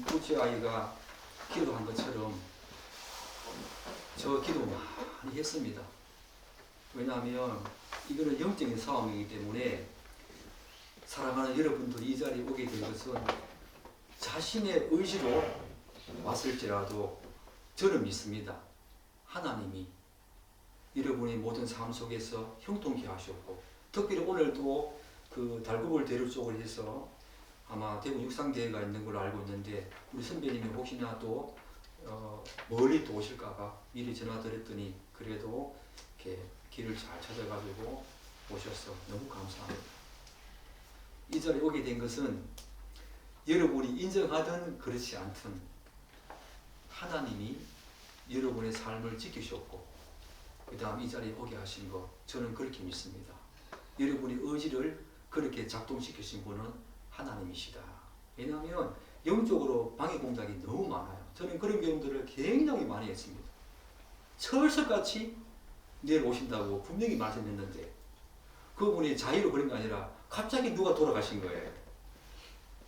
둘째 아이가 기도한 것처럼 저 기도 많이 했습니다. 왜냐하면 이거는 영적인 싸움이기 때문에 사랑하는 여러분들이 이 자리에 오게 된 것은 자신의 의지로 왔을지라도 저는 믿습니다. 하나님이 여러분의 모든 삶 속에서 형통케 하셨고, 특별히 오늘도 그 달구벌 대로 쪽을 해서 아마 대구 육상대회가 있는 걸로 알고 있는데, 우리 선배님이 혹시나 또 멀리 또 오실까봐 미리 전화드렸더니 그래도 이렇게 길을 잘 찾아가지고 오셔서 너무 감사합니다. 이 자리에 오게 된 것은 여러분이 인정하든 그렇지 않든 하나님이 여러분의 삶을 지키셨고, 그 다음 이 자리에 오게 하신 것, 저는 그렇게 믿습니다. 여러분의 의지를 그렇게 작동시키신 분은 하나님이시다. 왜냐하면 영적으로 방해 공작이 너무 많아요. 저는 그런 경험들을 굉장히 많이 했습니다. 철석같이 내일 오신다고 분명히 말씀했는데 그분이 자의로 그런 게 아니라 갑자기 누가 돌아가신 거예요.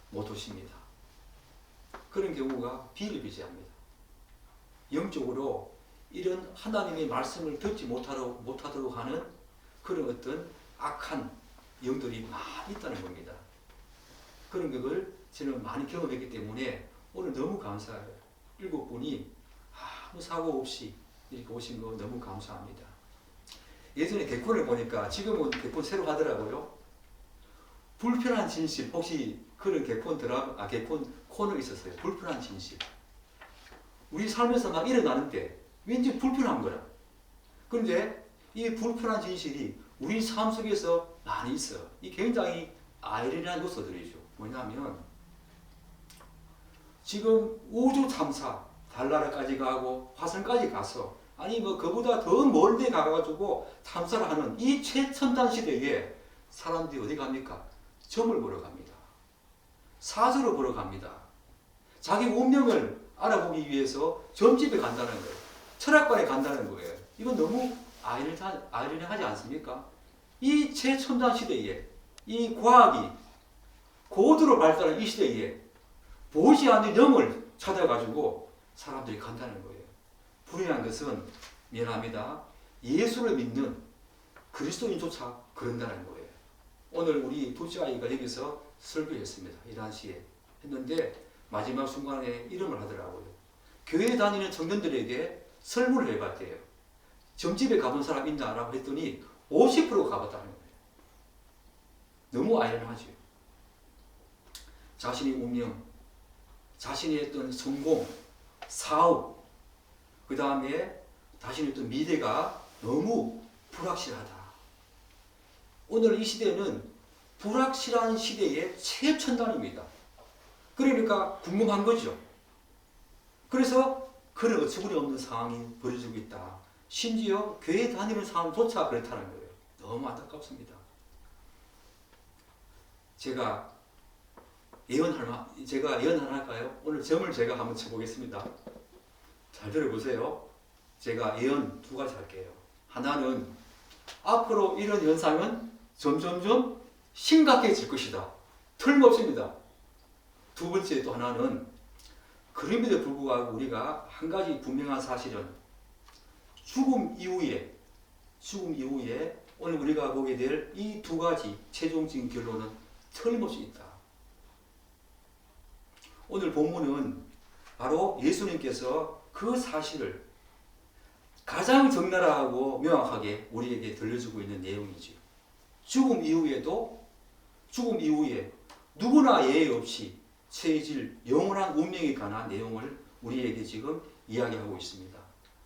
못 오십니다. 그런 경우가 비일비재합니다. 영적으로 이런 하나님의 말씀을 듣지 못하도록 하는 그런 어떤 악한 영들이 많이 있다는 겁니다. 그런 것을 저는 많이 경험했기 때문에 오늘 너무 감사해요. 7분이 아무 사고 없이 이렇게 오신 거 너무 감사합니다. 예전에 개콘을 보니까 지금은 개콘 새로 하더라고요. 불편한 진실, 혹시 그런 개콘 개콘 코너 있었어요. 불편한 진실. 우리 삶에서 막 일어나는데 왠지 불편한 거야. 그런데 이 불편한 진실이 우리 삶 속에서 많이 있어. 이 굉장히 아이러니한 요소들이죠. 뭐냐면 지금 우주 탐사, 달나라까지 가고 화성까지 가서, 아니 뭐 그보다 더 먼 데 가가지고 탐사를 하는 이 최첨단 시대에 사람들이 어디 갑니까? 점을 보러 갑니다. 사주를 보러 갑니다. 자기 운명을 알아보기 위해서 점집에 간다는 거예요. 철학관에 간다는 거예요. 이건 너무 아이러니하지 않습니까? 이 최첨단 시대에 이 과학이 고도로 발달한 이 시대에 보이지 않는 영을 찾아가지고 사람들이 간다는 거예요. 불행한 것은 미안합니다. 예수를 믿는 그리스도인조차 그런다는 거예요. 오늘 우리 둘째 아이가 여기서 설교했습니다. 11시에 했는데 마지막 순간에 이름을 하더라고요. 교회 다니는 청년들에게 설문을 해봤대요. 점집에 가본 사람 있나라고 했더니 50%가 가봤다는 거예요. 너무 아이러니하죠. 자신의 운명, 자신의 어떤 성공, 사업, 그 다음에 자신의 어떤 미래가 너무 불확실하다. 오늘 이 시대는 불확실한 시대의 최첨단입니다. 그러니까 궁금한 거죠. 그래서 그런 어처구니 없는 상황이 벌어지고 있다. 심지어 교회 다니는 사람조차 그렇다는 거예요. 너무 안타깝습니다. 제가 예언 하나 할까요? 오늘 점을 제가 한번 쳐보겠습니다. 잘 들어보세요. 제가 예언 2가지 할게요. 하나는 앞으로 이런 현상은 점점점 심각해질 것이다. 틀림없습니다. 두 번째 또 하나는 그럼에도 불구하고 우리가 한 가지 분명한 사실은 죽음 이후에 오늘 우리가 보게 될 이 2가지 최종적인 결론은 틀림없이 있다. 오늘 본문은 바로 예수님께서 그 사실을 가장 적나라하고 명확하게 우리에게 들려주고 있는 내용이죠. 죽음 이후에 누구나 예외 없이 처해질 영원한 운명에 관한 내용을 우리에게 지금 이야기하고 있습니다.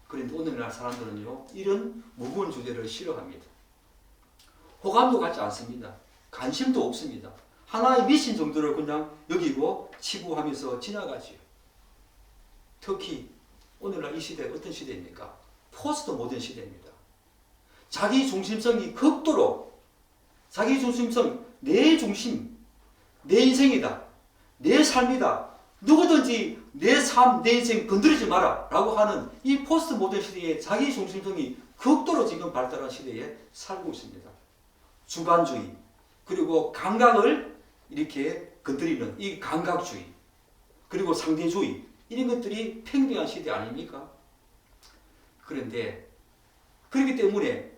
그런데 오늘날 사람들은요, 이런 무거운 주제를 싫어합니다. 호감도 갖지 않습니다. 관심도 없습니다. 하나의 미신 정도를 그냥 여기고 치부하면서 지나가지요. 특히 오늘날 이 시대 어떤 시대입니까? 포스트 모던 시대입니다. 자기 중심성이 극도로, 자기 중심성, 내 중심, 내 인생이다, 내 삶이다, 누구든지 내 삶, 내 인생 건드리지 마라 라고 하는 이 포스트 모던 시대에 자기 중심성이 극도로 지금 발달한 시대에 살고 있습니다. 주관주의, 그리고 감각을 이렇게 건드리는 이 감각주의, 그리고 상대주의 이런 것들이 팽배한 시대 아닙니까? 그런데 그렇기 때문에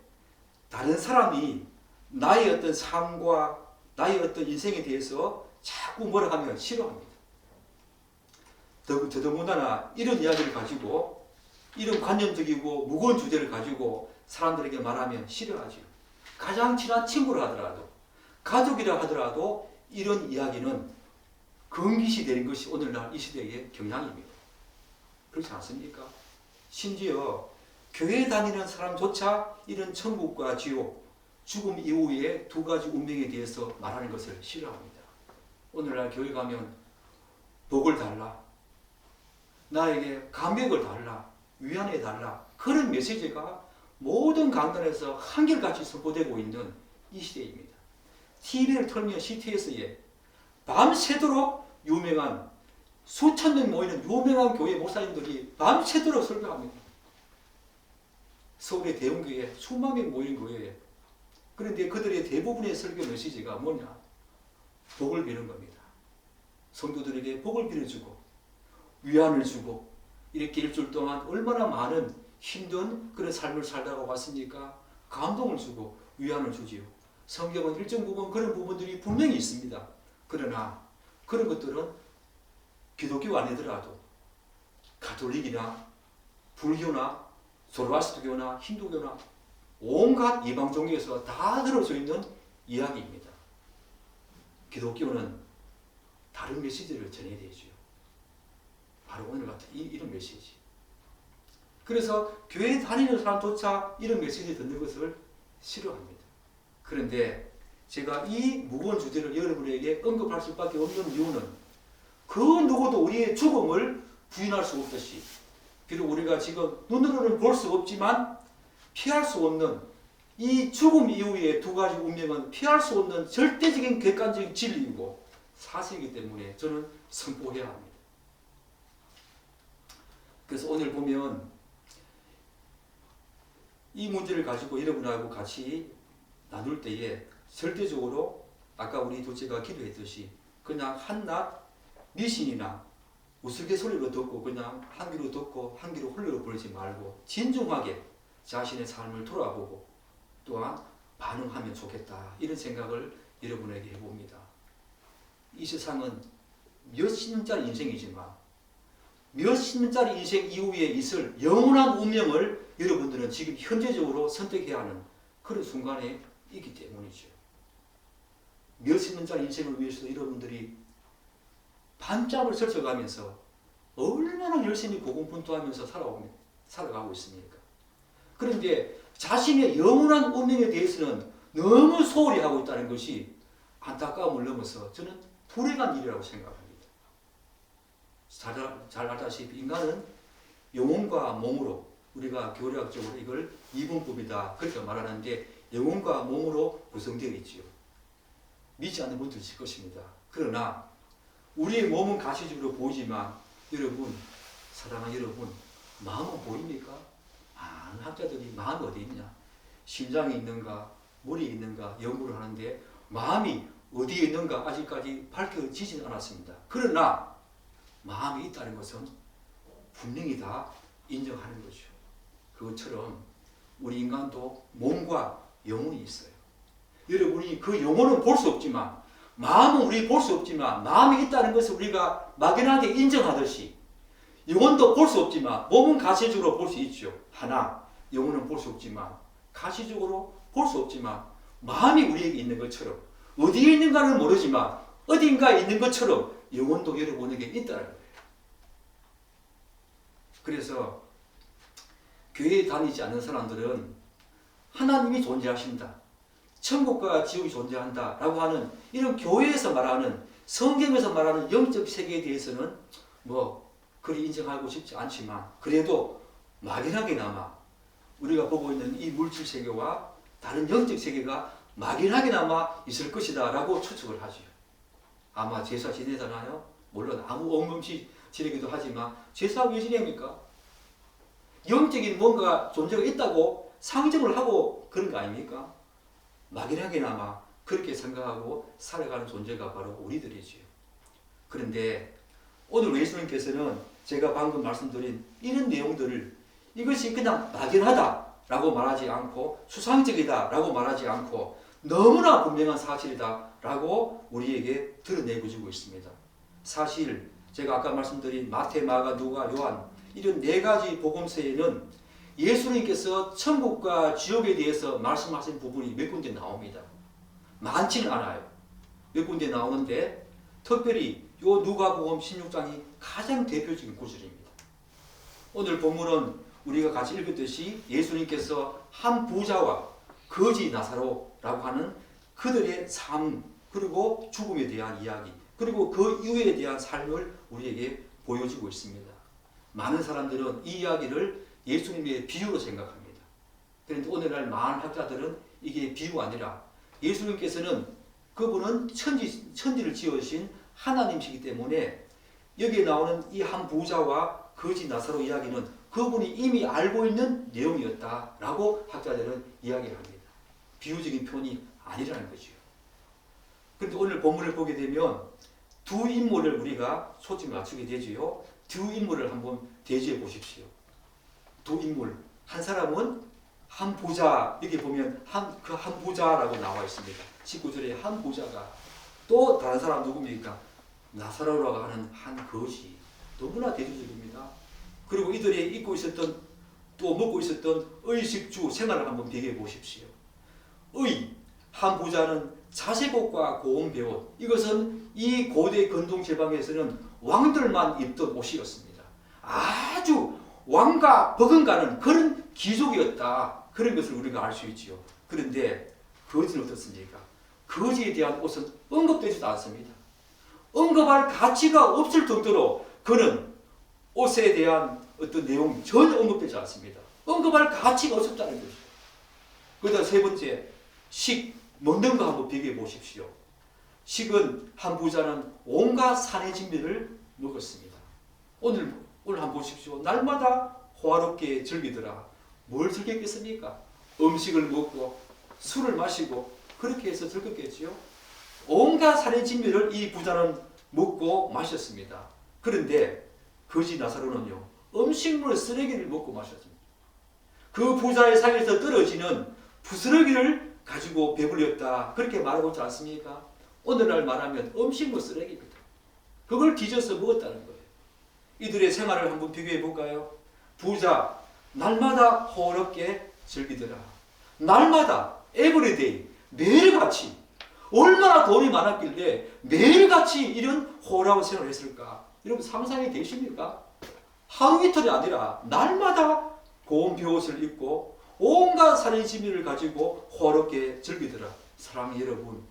다른 사람이 나의 어떤 삶과 나의 어떤 인생에 대해서 자꾸 뭐라 하면 싫어합니다. 더더군다나 이런 이야기를 가지고 이런 관념적이고 무거운 주제를 가지고 사람들에게 말하면 싫어하죠. 가장 친한 친구라 하더라도 가족이라 하더라도 이런 이야기는 금기시 되는 것이 오늘날 이 시대의 경향입니다. 그렇지 않습니까? 심지어 교회 다니는 사람조차 이런 천국과 지옥, 죽음 이후의 두 가지 운명에 대해서 말하는 것을 싫어합니다. 오늘날 교회 가면 복을 달라, 나에게 감격을 달라, 위안해 달라, 그런 메시지가 모든 강단에서 한결같이 선포되고 있는 이 시대입니다. TV를 틀면 CTS에 밤새도록 유명한 수천 명 모이는 유명한 교회 목사님들이 밤새도록 설교합니다. 서울의 대형교회 수만 명 모이는 교회에. 그런데 그들의 대부분의 설교 메시지가 뭐냐? 복을 비는 겁니다. 성도들에게 복을 빌어주고 위안을 주고 이렇게 일주일 동안 얼마나 많은 힘든 그런 삶을 살다가 왔습니까? 감동을 주고 위안을 주지요. 성경은 일정 부분 그런 부분들이 분명히 있습니다. 그러나 그런 것들은 기독교 아니더라도 가톨릭이나 불교나 조로아스터교나 힌두교나 온갖 이방 종교에서 다 들어져 있는 이야기입니다. 기독교는 다른 메시지를 전해야 되죠. 바로 오늘 같은 이런 메시지. 그래서 교회 다니는 사람조차 이런 메시지 듣는 것을 싫어합니다. 그런데 제가 이 무거운 주제를 여러분에게 언급할 수밖에 없는 이유는 그 누구도 우리의 죽음을 부인할 수 없듯이 비록 우리가 지금 눈으로는 볼 수 없지만 피할 수 없는 이 죽음 이후의 두 가지 운명은 피할 수 없는 절대적인 객관적인 진리이고 사실이기 때문에 저는 선포해야 합니다. 그래서 오늘 보면 이 문제를 가지고 여러분하고 같이 나눌 때에 절대적으로 아까 우리 둘째가 기도했듯이 그냥 한낱 미신이나 우스갯소리로 듣고 그냥 한 귀로 듣고 한 귀로 흘려보내지 말고 진중하게 자신의 삶을 돌아보고 또한 반응하면 좋겠다 이런 생각을 여러분에게 해봅니다. 이 세상은 몇십 년짜리 인생이지만 몇십 년짜리 인생 이후에 있을 영원한 운명을 여러분들은 지금 현재적으로 선택해야 하는 그런 순간에 있기 때문이죠. 몇십 년짜리 인생을 위해서 여러분들이 밤잠을 설쳐가면서 얼마나 열심히 고군분투하면서 살아가고 있습니까? 그런데 자신의 영원한 운명에 대해서는 너무 소홀히 하고 있다는 것이 안타까움을 넘어서 저는 불행한 일이라고 생각합니다. 잘 알다시피 인간은 영혼과 몸으로 우리가 교리학적으로 이걸 이분법이다 그렇게 말하는데 영혼과 몸으로 구성되어 있지요. 믿지 않는 분들 있을 것입니다. 그러나 우리의 몸은 가시적으로 보이지만 여러분, 사랑하는 여러분, 마음은 보입니까? 많은 학자들이 마음이 어디 있냐? 심장이 있는가? 머리에 있는가? 연구를 하는데 마음이 어디에 있는가 아직까지 밝혀지지 않았습니다. 그러나 마음이 있다는 것은 분명히 다 인정하는 거죠. 그것처럼 우리 인간도 몸과 영혼이 있어요. 여러분이 그 영혼은 볼 수 없지만 마음은 우리 볼 수 없지만 마음이 있다는 것을 우리가 막연하게 인정하듯이 영혼도 볼 수 없지만 몸은 가시적으로 볼 수 있죠. 하나 영혼은 볼 수 없지만 가시적으로 볼 수 없지만 마음이 우리에게 있는 것처럼 어디에 있는가는 모르지만 어딘가에 있는 것처럼 영혼도 여러분에게 있다는 거예요. 그래서 교회에 다니지 않는 사람들은 하나님이 존재하신다, 천국과 지옥이 존재한다 라고 하는 이런 교회에서 말하는 성경에서 말하는 영적 세계에 대해서는 그리 인정하고 싶지 않지만 그래도 막연하게나마 우리가 보고 있는 이 물질 세계와 다른 영적 세계가 막연하게나마 있을 것이다 라고 추측을 하죠. 아마 제사 지내잖아요. 물론 아무 엉금없이 지내기도 하지만 제사 왜 지냅니까? 영적인 뭔가 존재가 있다고 상정을 하고 그런 거 아닙니까? 막연하게나마 그렇게 생각하고 살아가는 존재가 바로 우리들이지요. 그런데 오늘 예수님께서는 제가 방금 말씀드린 이런 내용들을 이것이 그냥 막연하다라고 말하지 않고 수상적이다라고 말하지 않고 너무나 분명한 사실이다라고 우리에게 드러내고 주고 있습니다. 사실 제가 아까 말씀드린 마태, 마가, 누가, 요한 이런 네 가지 복음서에는 예수님께서 천국과 지옥에 대해서 말씀하신 부분이 몇 군데 나옵니다. 많지는 않아요. 몇 군데 나오는데 특별히 요 누가복음 16장이 가장 대표적인 구절입니다. 오늘 본문은 우리가 같이 읽었듯이 예수님께서 한 부자와 거지 나사로라고 하는 그들의 삶 그리고 죽음에 대한 이야기 그리고 그 이후에 대한 삶을 우리에게 보여주고 있습니다. 많은 사람들은 이 이야기를 예수님의 비유로 생각합니다. 그런데 오늘날 많은 학자들은 이게 비유가 아니라 예수님께서는 그분은 천지를 지으신 하나님이시기 때문에 여기에 나오는 이 한 부자와 거지 나사로 이야기는 그분이 이미 알고 있는 내용이었다라고 학자들은 이야기합니다. 비유적인 표현이 아니라는 거죠. 그런데 오늘 본문을 보게 되면 두 인물을 우리가 초점을 맞추게 되지요. 두 인물을 한번 대지해 보십시오. 두 인물. 한 사람은 한 부자, 여기 보면 한 부자라고 나와 있습니다. 19절에 한 부자가 또 다른 사람 누굽니까? 나사로라고 하는 한 거지. 너무나 대조적입니다. 그리고 이들이 입고 있었던 또 먹고 있었던 의식주 생활을 한번 비교해 보십시오. 한 부자는 자색옷과 고운 베옷. 이것은 이 고대 근동 제방에서는 왕들만 입던 옷이었습니다. 아주 왕과 버금가는 그런 귀족이었다. 그런 것을 우리가 알 수 있지요. 그런데 거지는 어떻습니까? 거지에 대한 옷은 언급되지도 않습니다. 언급할 가치가 없을 정도로 그는 옷에 대한 어떤 내용이 전혀 언급되지 않습니다. 언급할 가치가 없었다는 것이죠. 그다음 세 번째, 먹는 거 한번 비교해 보십시오. 식은 한 부자는 온갖 산의 진미를 먹었습니다. 오늘 한번 보십시오. 날마다 호화롭게 즐기더라. 뭘 즐겼겠습니까? 음식을 먹고 술을 마시고 그렇게 해서 즐겼겠지요. 온갖 산의 진미를 이 부자는 먹고 마셨습니다. 그런데 거지 나사로는요, 음식물 쓰레기를 먹고 마셨습니다. 그 부자의 상에서 떨어지는 부스러기를 가지고 배불렸다. 그렇게 말하고 있지 않습니까? 오늘날 말하면 음식물 쓰레기입니다. 그걸 뒤져서 먹었다는 거예요. 이들의 생활을 한번 비교해 볼까요? 부자, 날마다 호롭게 즐기더라. 날마다, 에브리데이, 매일같이 얼마나 돈이 많았길래 매일같이 이런 호라고 생활을 했을까? 여러분 상상이 되십니까? 하루 이틀이 아니라 날마다 고운 베옷을 입고 온갖 산의 진미를 가지고 호롭게 즐기더라. 사랑하는 여러분,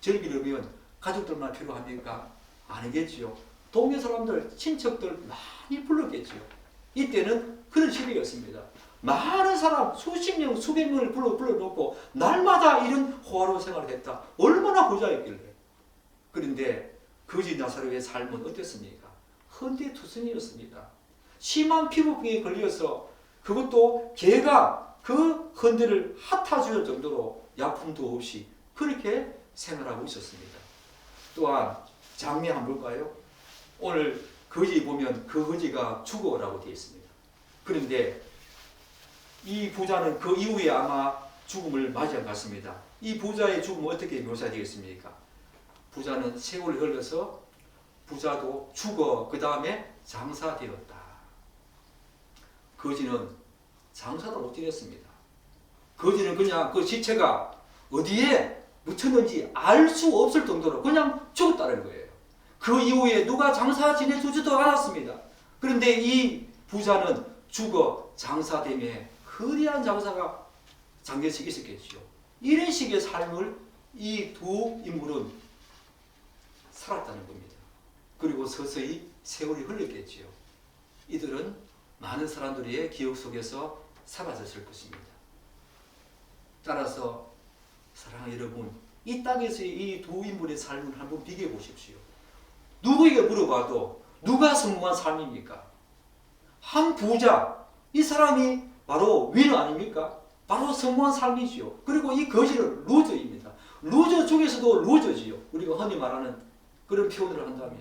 즐기려면 가족들만 필요합니까? 아니겠지요. 동네 사람들, 친척들 많이 불렀겠지요. 이때는 그런 시대였습니다. 많은 사람, 수십 명, 수백 명을 불러놓고 날마다 이런 호화로운 생활을 했다. 얼마나 부자였길래. 그런데 거지 나사로의 삶은 어땠습니까? 헌데투성이었습니다. 심한 피부병에 걸려서 그것도 개가 그 헌데를 핥아줄 정도로 약품도 없이 그렇게 생활하고 있었습니다. 또한 장미 한번 볼까요? 오늘 거지 보면 그 거지가 죽어라고 되어 있습니다. 그런데 이 부자는 그 이후에 아마 죽음을 맞이한 것 같습니다. 이 부자의 죽음은 어떻게 묘사되겠습니까? 부자는 세월이 흘러서 부자도 죽어 그 다음에 장사되었다. 거지는 장사도 못 지냈습니다. 거지는 그냥 그 시체가 어디에 묻혔는지 알 수 없을 정도로 그냥 죽었다는 거예요. 그 이후에 누가 장사 지내주지도 않았습니다. 그런데 이 부자는 죽어 장사됨에 거대한 장사가 장기씩 있었겠죠. 이런 식의 삶을 이 두 인물은 살았다는 겁니다. 그리고 서서히 세월이 흘렀겠지요. 이들은 많은 사람들의 기억 속에서 사라졌을 것입니다. 따라서 사랑하는 여러분, 이 땅에서의 이 두 인물의 삶을 한번 비교해 보십시오. 누구에게 물어봐도 누가 성공한 삶입니까? 한 부자, 이 사람이 바로 위너 아닙니까? 바로 성공한 삶이지요. 그리고 이 거지는 루저입니다. 루저 중에서도 루저지요. 우리가 흔히 말하는 그런 표현을 한다면.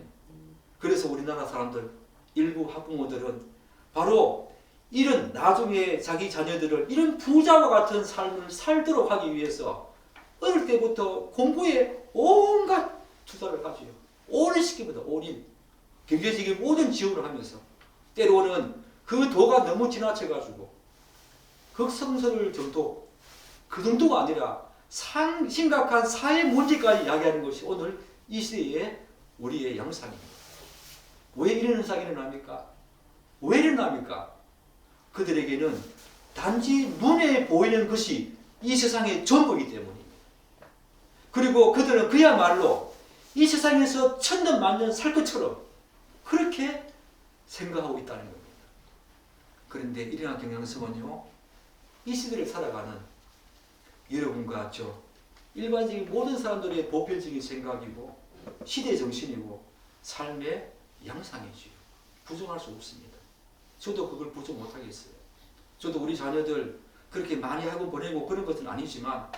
그래서 우리나라 사람들 일부 학부모들은 바로 이런 나중에 자기 자녀들을 이런 부자와 같은 삶을 살도록 하기 위해서 어릴 때부터 공부에 온갖 투자를 하지요. 올인시키보다 올인. 경제적인 모든 지원을 하면서 때로는 그 도가 너무 지나쳐가지고 극성스러울 정도, 그 정도가 아니라 심각한 사회 문제까지 이야기하는 것이 오늘 이 시대의 우리의 양상입니다. 왜 이런 현상이 일어납니까? 왜 일어납니까? 그들에게는 단지 눈에 보이는 것이 이 세상의 전부이기 때문입니다. 그리고 그들은 그야말로 이 세상에서 천년만년 살 것처럼 그렇게 생각하고 있다는 겁니다. 그런데 이러한 경향성은요, 이 시대를 살아가는 여러분과 저 일반적인 모든 사람들의 보편적인 생각이고 시대 정신이고 삶의 양상이지요. 부정할 수 없습니다. 저도 그걸 부정 못하겠어요. 저도 우리 자녀들 그렇게 많이 학원 보내고 그런 것은 아니지만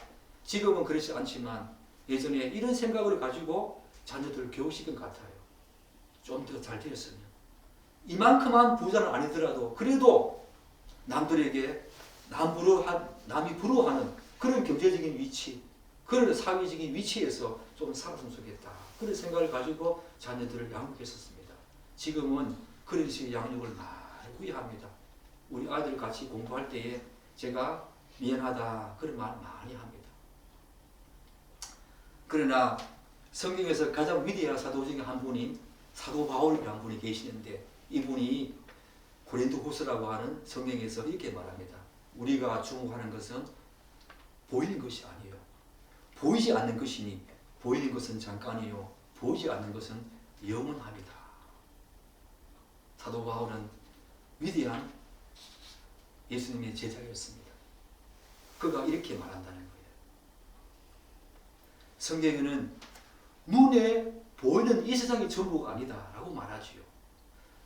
지금은 그렇지 않지만 예전에 이런 생각을 가지고 자녀들을 교육시킨 것 같아요. 좀 더 잘 되었으면. 이만큼만 부자는 아니더라도 그래도 남들에게 남이 부러워하는 그런 경제적인 위치, 그런 사회적인 위치에서 좀 살았으면 좋겠다. 그런 생각을 가지고 자녀들을 양육했었습니다. 지금은 그런 식의 양육을 많이 후회합니다. 우리 아들 같이 공부할 때에 제가 미안하다 그런 말 많이 합니다. 그러나 성경에서 가장 위대한 사도 중에 한 분인 사도 바울이라는 분이 계시는데 이분이 고린도후서라고 하는 성경에서 이렇게 말합니다. 우리가 주목하는 것은 보이는 것이 아니에요. 보이지 않는 것이니 보이는 것은 잠깐이요. 보이지 않는 것은 영원합니다. 사도 바울은 위대한 예수님의 제자였습니다. 그가 이렇게 말한다는 거예요. 성경에는 눈에 보이는 이 세상이 전부가 아니다 라고 말하지요.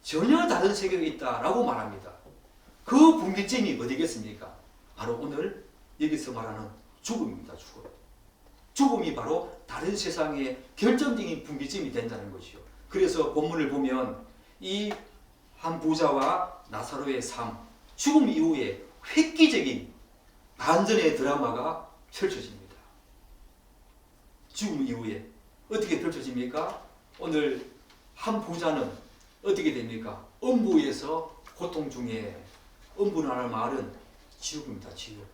전혀 다른 세계가 있다 라고 말합니다. 그 분기점이 어디겠습니까? 바로 오늘 여기서 말하는 죽음입니다. 죽음이 바로 다른 세상의 결정적인 분기점이 된다는 것이요. 그래서 본문을 보면 이 한 부자와 나사로의 삶, 죽음 이후에 획기적인 반전의 드라마가 펼쳐집니다. 죽음 이후에 어떻게 펼쳐집니까? 오늘 한 부자는 어떻게 됩니까? 음부에서 고통 중에, 음부라는 말은 지옥입니다. 지옥.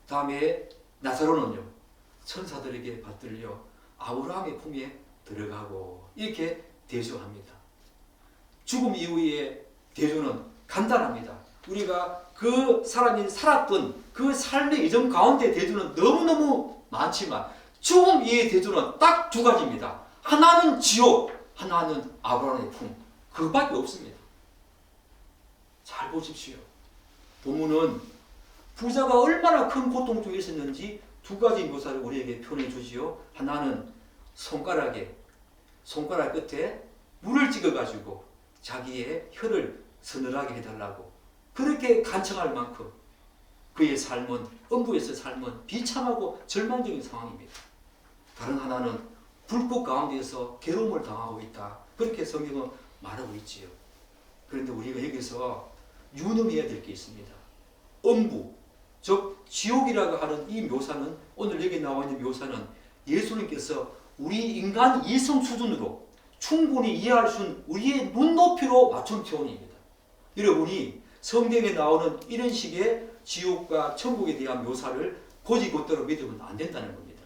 다음에 나사로는요, 천사들에게 받들려 아브라함의 품에 들어가고 이렇게 대조합니다. 죽음 이후의 대조는 간단합니다. 우리가 그 사람이 살았던 그 삶의 이전 가운데 대조는 너무너무 많지만 죽음 이후의 대조는 딱 두 가지입니다. 하나는 지옥, 하나는 아브라함의 품. 그밖에 없습니다. 잘 보십시오. 본문은 부자가 얼마나 큰 고통 중에 있었는지 두 가지 묘사를 우리에게 표현해 주지요. 하나는 손가락 끝에 물을 찍어가지고 자기의 혀를 서늘하게 해달라고 그렇게 간청할 만큼 그의 삶은, 음부에서 삶은 비참하고 절망적인 상황입니다. 다른 하나는 불꽃 가운데서 괴로움을 당하고 있다. 그렇게 성경은 말하고 있지요. 그런데 우리가 여기서 유념해야 될 게 있습니다. 음부, 즉 지옥이라고 하는 이 묘사는, 오늘 여기 나와 있는 묘사는 예수님께서 우리 인간 이성 수준으로 충분히 이해할 수 있는 우리의 눈높이로 맞춘 표현입니다. 여러분이 성경에 나오는 이런 식의 지옥과 천국에 대한 묘사를 곧이곧대로 믿으면 안 된다는 겁니다.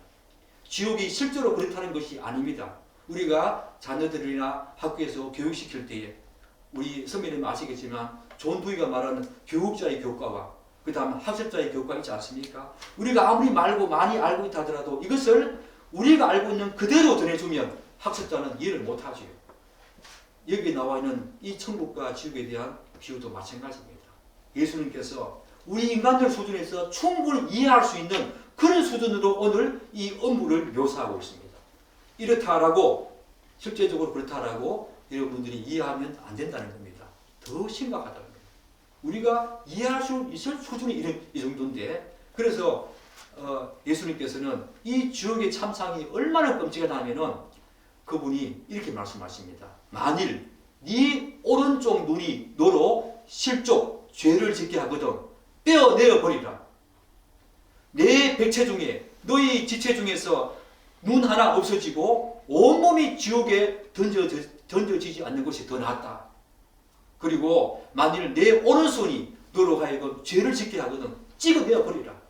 지옥이 실제로 그렇다는 것이 아닙니다. 우리가 자녀들이나 학교에서 교육시킬 때에 우리 선배님 아시겠지만 존 두이가 말하는 교육자의 교과와 그 다음 학습자의 교과 있지 않습니까? 우리가 아무리 많이 알고 있다 하더라도 이것을 우리가 알고 있는 그대로 전해주면 학습자는 이해를 못하지요. 여기 나와 있는 이 천국과 지옥에 대한 비유도 마찬가지입니다. 예수님께서 우리 인간들 수준에서 충분히 이해할 수 있는 그런 수준으로 오늘 이 음부를 묘사하고 있습니다. 이렇다라고, 실제적으로 그렇다라고 여러분들이 이해하면 안 된다는 겁니다. 더 심각하다는 겁니다. 우리가 이해할 수 있을 수준이 이 정도인데, 그래서 예수님께서는 이 지옥의 참상이 얼마나 끔찍하다면은 그분이 이렇게 말씀하십니다. 만일 네 오른쪽 눈이 너로 실족 죄를 짓게 하거든 떼어내어 버리라. 내 백체 중에 너희 지체 중에서 눈 하나 없어지고 온몸이 지옥에 던져지지 않는 것이 더 낫다. 그리고 만일 내 오른손이 너로 하여금 죄를 짓게 하거든 찍어내어 버리라.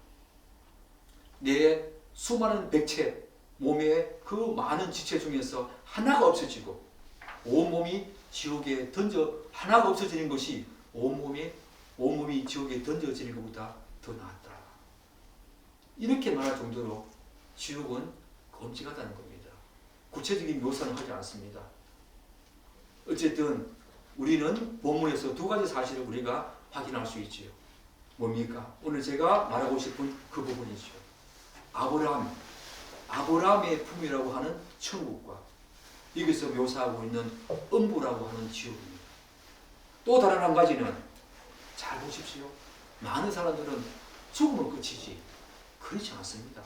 내 수많은 백체 몸에 그 많은 지체 중에서 하나가 없어지고 온몸이 지옥에 하나가 없어지는 것이 온몸이 지옥에 던져지는 것보다 더 낫다. 이렇게 말할 정도로 지옥은 끔찍하다는 겁니다. 구체적인 묘사는 하지 않습니다. 어쨌든 우리는 본문에서 두 가지 사실을 우리가 확인할 수 있지요. 뭡니까? 오늘 제가 말하고 싶은 그 부분이죠. 아브라함의 품이라고 하는 천국과 여기서 묘사하고 있는 음부라고 하는 지옥입니다. 또 다른 한 가지는 잘 보십시오. 많은 사람들은 죽으면 끝이지. 그렇지 않습니다.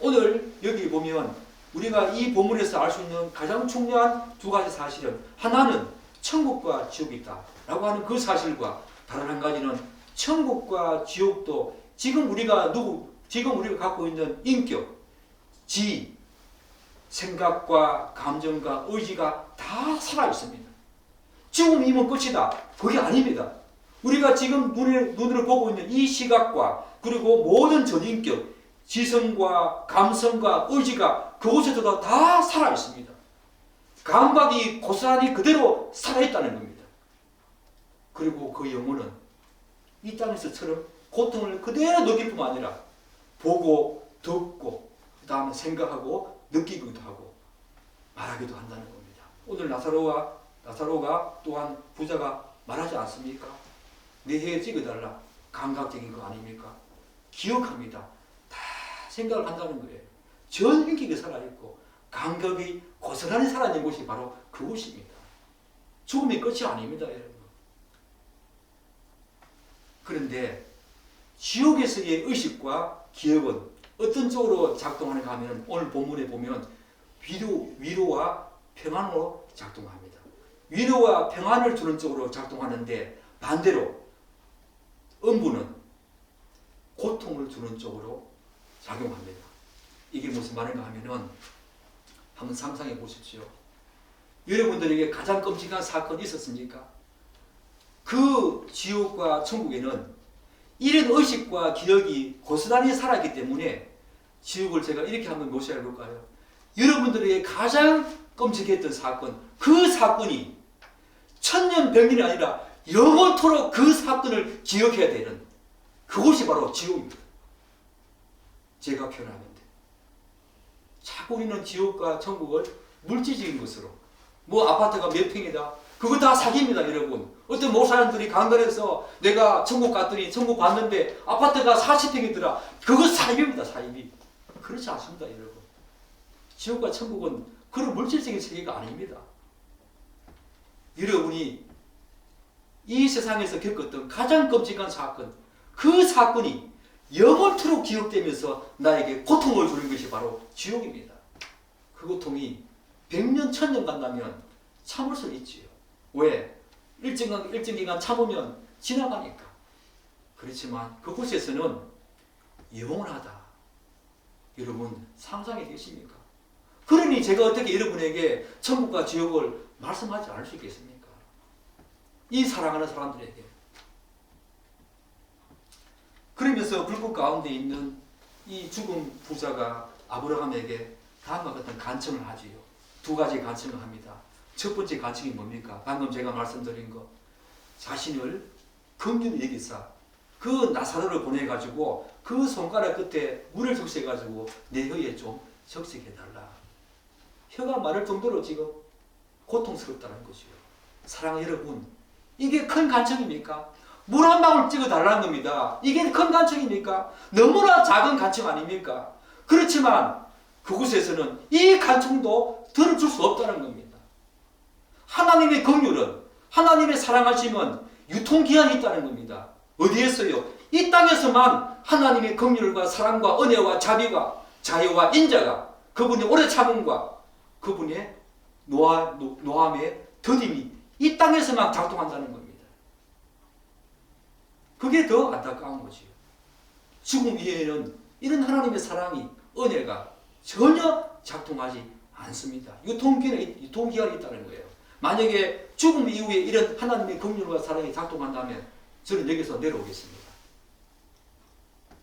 오늘 여기 보면 우리가 이 본문에서 알 수 있는 가장 중요한 두 가지 사실은 하나는 천국과 지옥이 있다 라고 하는 그 사실과 다른 한 가지는 천국과 지옥도 지금 우리가 갖고 있는 인격, 지, 생각과 감정과 의지가 다 살아있습니다. 죽음이면 끝이다. 그게 아닙니다. 우리가 지금 눈으로 보고 있는 이 시각과 그리고 모든 전인격, 지성과 감성과 의지가 그곳에도 다 살아있습니다. 감각이 고스란히 그대로 살아있다는 겁니다. 그리고 그 영혼은 이 땅에서처럼 고통을 그대로 느낄 뿐만 아니라 보고 듣고 그 다음에 생각하고 느끼기도 하고 말하기도 한다는 겁니다. 오늘 나사로가 또한 부자가 말하지 않습니까? 내 혀에 찍어달라. 감각적인 거 아닙니까? 기억합니다. 다 생각을 한다는 거예요. 전 인격이 살아있고 감각이 고스란히 살아있는 곳이 바로 그곳입니다. 죽음이 끝이 아닙니다, 여러분. 그런데 지옥에서의 의식과 기억은 어떤 쪽으로 작동하는가 하면 오늘 본문에 보면 위로와 평안으로 작동합니다. 위로와 평안을 주는 쪽으로 작동하는데 반대로 음부는 고통을 주는 쪽으로 작용합니다. 이게 무슨 말인가 하면은 한번 상상해 보십시오. 여러분들에게 가장 끔찍한 사건이 있었습니까? 그 지옥과 천국에는 이런 의식과 기억이 고스란히 살아있기 때문에 지옥을 제가 이렇게 한번 묘사해 볼까요? 여러분들에게 가장 끔찍했던 사건, 그 사건이 천년백년이 아니라 영원토록 그 사건을 기억해야 되는 그곳이 바로 지옥입니다. 제가 표현하는데 자꾸 우리는 지옥과 천국을 물질적인 것으로 뭐 아파트가 몇 평이다 그거 다 사기입니다. 여러분 어떤 목사님들이 강단에서 내가 천국 갔더니 천국 갔는데 아파트가 40평이더라 그거 사입입니다. 사입이 그렇지 않습니다. 여러분 지옥과 천국은 그런 물질적인 세계가 아닙니다. 여러분이 이 세상에서 겪었던 가장 끔찍한 사건 그 사건이 영원토록 기억되면서 나에게 고통을 주는 것이 바로 지옥입니다. 그 고통이 100년, 1000년 간다면 참을 수 있지요. 왜? 일정 기간 참으면 지나가니까. 그렇지만 그곳에서는 영원하다. 여러분 상상이 되십니까? 그러니 제가 어떻게 여러분에게 천국과 지옥을 말씀하지 않을 수 있겠습니까? 이 사랑하는 사람들에게. 그러면서 불꽃 가운데 있는 이 죽은 부자가 아브라함에게 다음과 같은 간청을 하지요. 두 가지 간청을 합니다. 첫 번째 간청이 뭡니까? 방금 제가 말씀드린 것. 자신을 긍휼히 여기사 그 나사로를 보내가지고 그 손가락 끝에 물을 적셔가지고 내 혀에 좀 적셔해달라. 혀가 마를 정도로 지금 고통스럽다는 것이요. 사랑하는 여러분, 이게 큰 간청입니까? 물 한 방울 찍어달라는 겁니다. 이게 큰 간청입니까? 너무나 작은 간청 아닙니까? 그렇지만 그곳에서는 이 간청도 들어줄 수 없다는 겁니다. 하나님의 긍휼은, 하나님의 사랑하심은 유통기한이 있다는 겁니다. 어디에서요? 이 땅에서만 하나님의 긍휼과 사랑과 은혜와 자비와 자유와 인자가 그분의 오래 참음과 그분의 노함의 더딤이 이 땅에서만 작동한다는 겁니다. 그게 더 안타까운 거지요. 죽음 이후에는 이런 하나님의 사랑이, 은혜가 전혀 작동하지 않습니다. 유통기한이 있다는 거예요. 만약에 죽음 이후에 이런 하나님의 긍휼과 사랑이 작동한다면 저는 여기서 내려오겠습니다.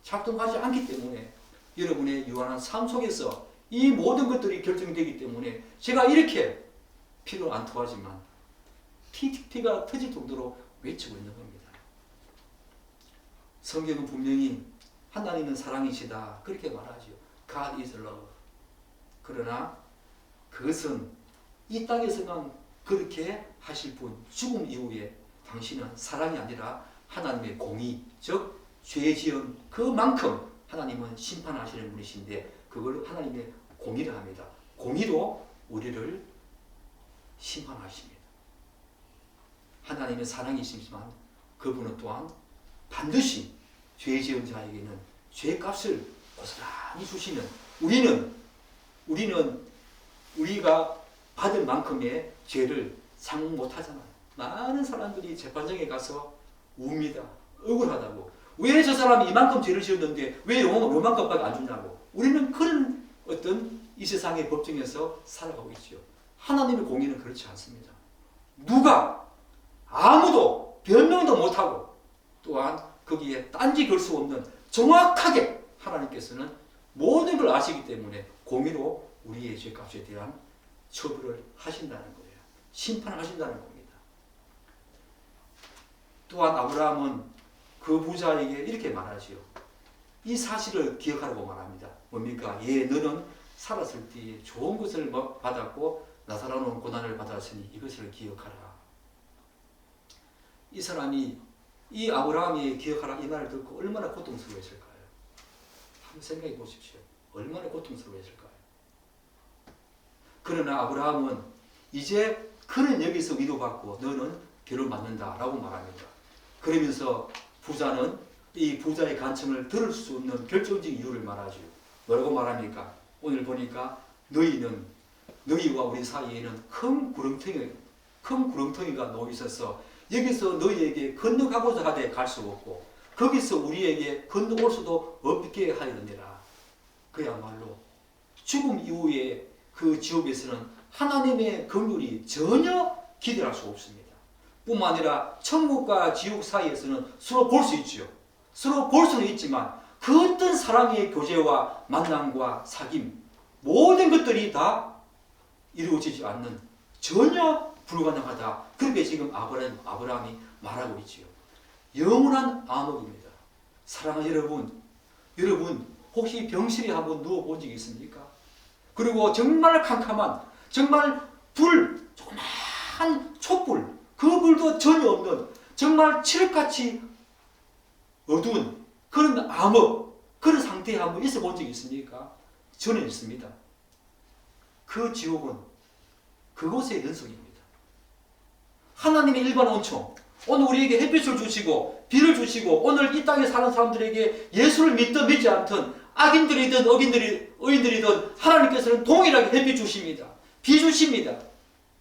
작동하지 않기 때문에 여러분의 유한한 삶 속에서 이 모든 것들이 결정되기 때문에 제가 이렇게 피를 안 토하지만 티가 터질 정도로 외치고 있는 겁니다. 성경은 분명히 하나님은 사랑이시다 그렇게 말하죠. God is love. 그러나 그것은 이 땅에서만 그렇게 하실 뿐, 죽음 이후에 당신은 사랑이 아니라 하나님의 공의, 즉 죄 지은 그만큼 하나님은 심판하시는 분이신데 그걸 하나님의 공의를 합니다. 공의로 우리를 심판하십니다. 하나님의 사랑이시지만 그분은 또한 반드시 죄 지은 자에게는 죄값을 고스란히 주시는, 우리가 받을 만큼의 죄를 상 못하잖아요. 많은 사람들이 재판장에 가서 웁니다. 억울하다고. 왜 저 사람이 이만큼 죄를 지었는데 왜 요만큼밖에 안 주냐고. 우리는 그런 어떤 이 세상의 법정에서 살아가고 있죠. 하나님의 공의는 그렇지 않습니다. 누가 아무도 변명도 못하고 또한 거기에 딴지 걸 수 없는 정확하게 하나님께서는 모든 걸 아시기 때문에 공의로 우리의 죄값에 대한 처벌을 하신다는 거예요. 심판을 하신다는 겁니다. 또한 아브라함은 그 부자에게 이렇게 말하지요. 이 사실을 기억하라고 말합니다. 뭡니까? 너는 살았을 때 좋은 것을 받았고 나사로는 고난을 받았으니 이것을 기억하라. 이 사람이 이 아브라함이 기억하라 이 말을 듣고 얼마나 고통스러워했을까요? 한번 생각해 보십시오. 얼마나 고통스러워했을까요? 그러나 아브라함은 이제 그는 여기서 위로받고 너는 괴를 맞는다라고 말합니다. 그러면서 부자는 이 부자의 간청을 들을 수 없는 결정적인 이유를 말하죠. 뭐라고 말합니까? 오늘 보니까 너희와 우리 사이에는 큰 구렁텅이가 놓여 있어서 여기서 너희에게 건너가고자 하되 갈 수 없고 거기서 우리에게 건너올 수도 없게 하였느니라. 그야말로 죽음 이후에 그 지옥에서는 하나님의 긍휼이 전혀 기대할 수 없습니다. 뿐만 아니라 천국과 지옥 사이에서는 서로 볼 수 있지요. 서로 볼 수는 있지만 그 어떤 사랑의 교제와 만남과 사귐 모든 것들이 다 이루어지지 않는 전혀 불가능하다. 그렇게 지금 아브라함이 말하고 있지요. 영원한 암흑입니다. 사랑하는 여러분 혹시 병실에 한번 누워본 적이 있습니까? 그리고 정말 캄캄한 정말 조그만 촛불 그 불도 전혀 없는 정말 칠흑같이 어두운 그런 암흑 그런 상태에 한번 있어 본 적이 있습니까? 저는 있습니다. 그 지옥은 그곳의 연속입니다. 하나님의 일반 온총 오늘 우리에게 햇빛을 주시고 비를 주시고 오늘 이 땅에 사는 사람들에게 예수를 믿든 믿지 않든 악인들이든 의인들이든 하나님께서는 동일하게 햇빛 주십니다. 비 주십니다.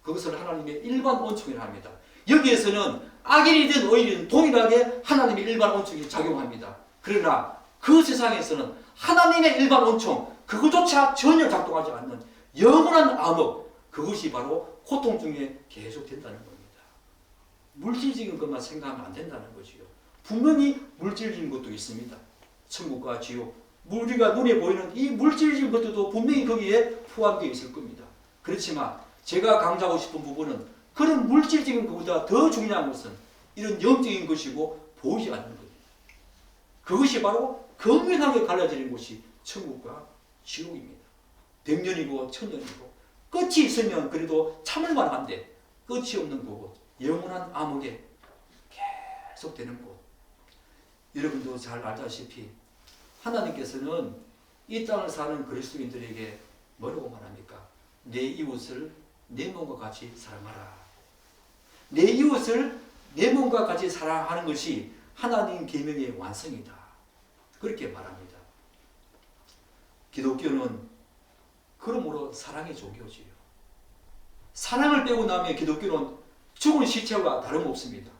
그것을 하나님의 일반 온총이라 합니다. 여기에서는 악인이든 의인이든 동일하게 하나님의 일반 온총이 작용합니다. 그러나 그 세상에서는 하나님의 일반 온총 그것조차 전혀 작동하지 않는 영원한 암흑 그것이 바로 고통 중에 계속 된다는 겁니다. 물질적인 것만 생각하면 안 된다는 거지요. 분명히 물질적인 것도 있습니다. 천국과 지옥 우리가 눈에 보이는 이 물질적인 것들도 분명히 거기에 포함되어 있을 겁니다. 그렇지만 제가 강조하고 싶은 부분은 그런 물질적인 것보다 더 중요한 것은 이런 영적인 것이고 보이지 않는 겁니다. 그것이 바로 극명하게 갈라지는 곳이 천국과 지옥입니다. 100년이고 1000년이고 끝이 있으면 그래도 참을만 한데 끝이 없는 곳 영원한 암흑에 계속되는 곳. 여러분도 잘 알다시피 하나님께서는 이 땅을 사는 그리스도인들에게 뭐라고 말합니까? 내 이웃을 내 몸과 같이 사랑하라. 내 이웃을 내 몸과 같이 사랑하는 것이 하나님 계명의 완성이다. 그렇게 말합니다. 기독교는 그러므로 사랑의 종교지요. 사랑을 빼고 나면 기독교는 죽은 시체와 다름없습니다.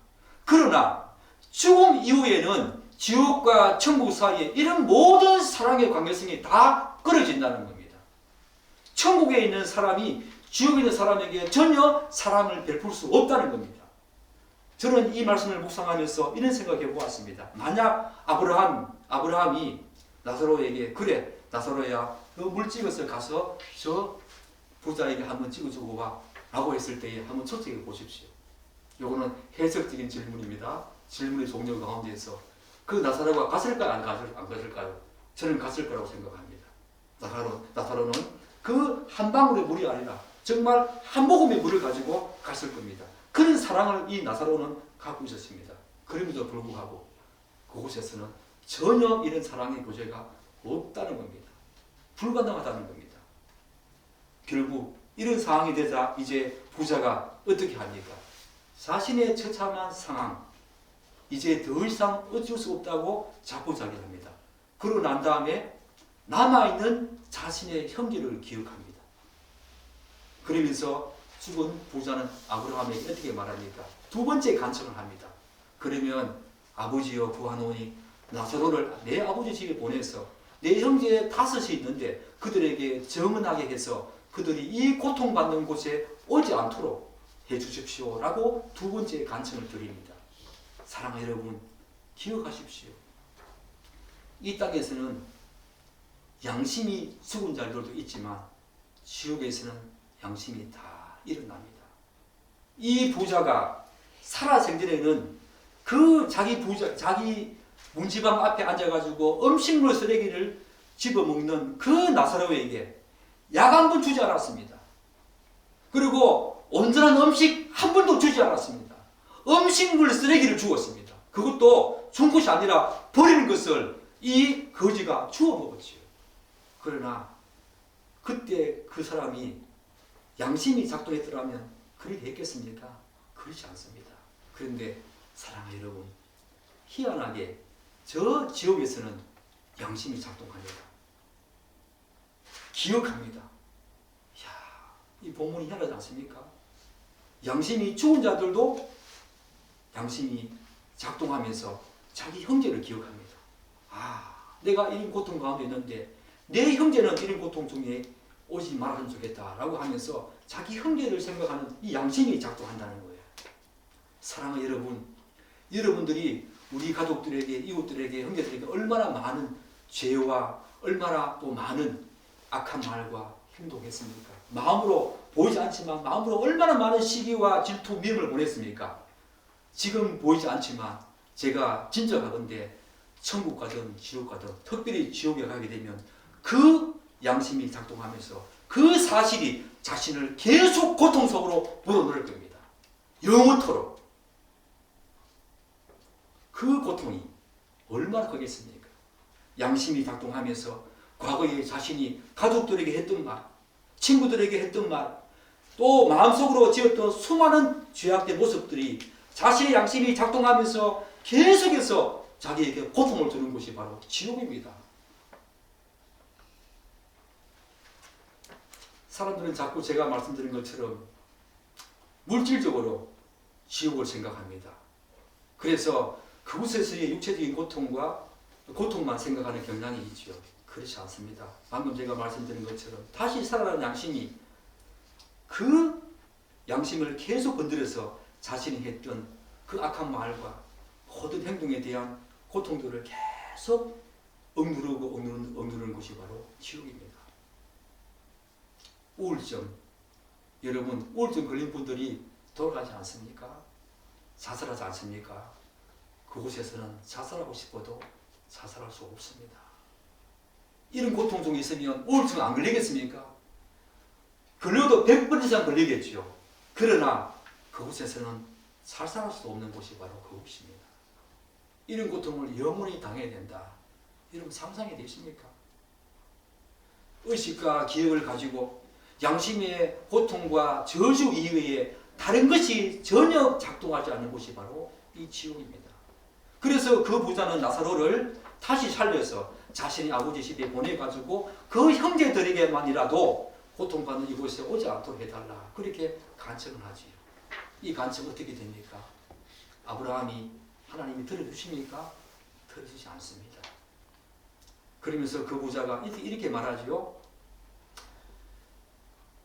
그러나 죽음 이후에는 지옥과 천국 사이에 이런 모든 사랑의 관계성이 다 끊어진다는 겁니다. 천국에 있는 사람이 지옥에 있는 사람에게 전혀 사랑을 베풀 수 없다는 겁니다. 저는 이 말씀을 묵상하면서 이런 생각해 보았습니다. 만약 아브라함이 나사로에게 그래 나사로야 너 물 찍어서 가서 저 부자에게 한번 찍어주고 와 라고 했을 때에 한번 초청해 보십시오. 요거는 해석적인 질문입니다. 질문의 종류 가운데에서 그 나사로가 갔을까요? 안 갔을까요? 저는 갔을 거라고 생각합니다. 나사로는 그 한 방울의 물이 아니라 정말 한 모금의 물을 가지고 갔을 겁니다. 그런 사랑을 이 나사로는 갖고 있었습니다. 그럼에도 불구하고 그곳에서는 전혀 이런 사랑의 교제가 없다는 겁니다. 불가능하다는 겁니다. 결국 이런 상황이 되자 이제 부자가 어떻게 합니까? 자신의 처참한 상황, 이제 더 이상 어쩔 수 없다고 자포자기합니다. 그러고 난 다음에 남아있는 자신의 형제를 기억합니다. 그러면서 죽은 부자는 아브라함에게 어떻게 말합니까? 두 번째 간청을 합니다. 그러면 아버지여 구하노니 나사로를 내 아버지 집에 보내서 내 형제 5이 있는데 그들에게 정은하게 해서 그들이 이 고통받는 곳에 오지 않도록 해주십시오 라고 두 번째 간청을 드립니다. 사랑하는 여러분 기억하십시오. 이 땅에서는 양심이 죽은 자들도 있지만 지옥에서는 양심이 다 일어납니다. 이 부자가 살아생전에는 그 자기 문지방 앞에 앉아가지고 음식물 쓰레기를 집어먹는 그 나사로에게 약 한 번 주지 않았습니다. 그리고 온전한 음식 한 번도 주지 않았습니다. 음식물 쓰레기를 주었습니다. 그것도 준 것이 아니라 버리는 것을 이 거지가 주워 먹었지요. 그러나 그때 그 사람이 양심이 작동했더라면 그렇게 했겠습니까? 그렇지 않습니다. 그런데 사랑하는 여러분, 희한하게 저 지옥에서는 양심이 작동합니다. 기억합니다. 이야, 이 본문이 희한하지 않습니까? 양심이 죽은 자들도 양심이 작동하면서 자기 형제를 기억합니다. 내가 이런 고통 가운데 있는데 내 형제는 이런 고통 중에 오지 말았으면 좋겠다라고 하면서 자기 형제를 생각하는 이 양심이 작동한다는 거예요. 사랑하는 여러분, 여러분들이 우리 가족들에게, 이웃들에게, 형제들에게 얼마나 많은 죄와 얼마나 또 많은 악한 말과 행동했습니까? 마음으로 보이지 않지만 마음으로 얼마나 많은 시기와 질투, 미움을 보냈습니까? 지금 보이지 않지만 제가 진정하건대 천국 가든 지옥 가든 특별히 지옥에 가게 되면 그 양심이 작동하면서 그 사실이 자신을 계속 고통 속으로 불어넣을 겁니다. 영원토록. 그 고통이 얼마나 크겠습니까? 양심이 작동하면서 과거에 자신이 가족들에게 했던 말, 친구들에게 했던 말, 또 마음속으로 지었던 수많은 죄악된 모습들이 자신의 양심이 작동하면서 계속해서 자기에게 고통을 주는 것이 바로 지옥입니다. 사람들은 자꾸 제가 말씀드린 것처럼 물질적으로 지옥을 생각합니다. 그래서 그곳에서의 육체적인 고통만 생각하는 경향이 있죠. 그렇지 않습니다. 방금 제가 말씀드린 것처럼 다시 살아나는 양심이 그 양심을 계속 건드려서 자신이 했던 그 악한 말과 모든 행동에 대한 고통들을 계속 억누르는 것이 바로 지옥입니다. 우울증, 여러분 우울증 걸린 분들이 돌아가지 않습니까? 자살하지 않습니까? 그곳에서는 자살하고 싶어도 자살할 수 없습니다. 이런 고통 중에 있으면 우울증 안 걸리겠습니까? 걸려도 100번 이상 걸리겠죠. 그러나 그곳에서는 살살할 수 없는 곳이 바로 그곳입니다. 이런 고통을 영원히 당해야 된다. 이런 상상이 되십니까? 의식과 기억을 가지고 양심의 고통과 저주 이외에 다른 것이 전혀 작동하지 않는 곳이 바로 이 지옥입니다. 그래서 그 부자는 나사로를 다시 살려서 자신의 아버지 집에 보내가지고 그 형제들에게만이라도 고통받는 이곳에 오지 않도록 해달라. 그렇게 간청을 하지요. 이 간청 어떻게 됩니까? 아브라함이 하나님이 들어주십니까? 들어주지 않습니다. 그러면서 그 부자가 이렇게 말하지요.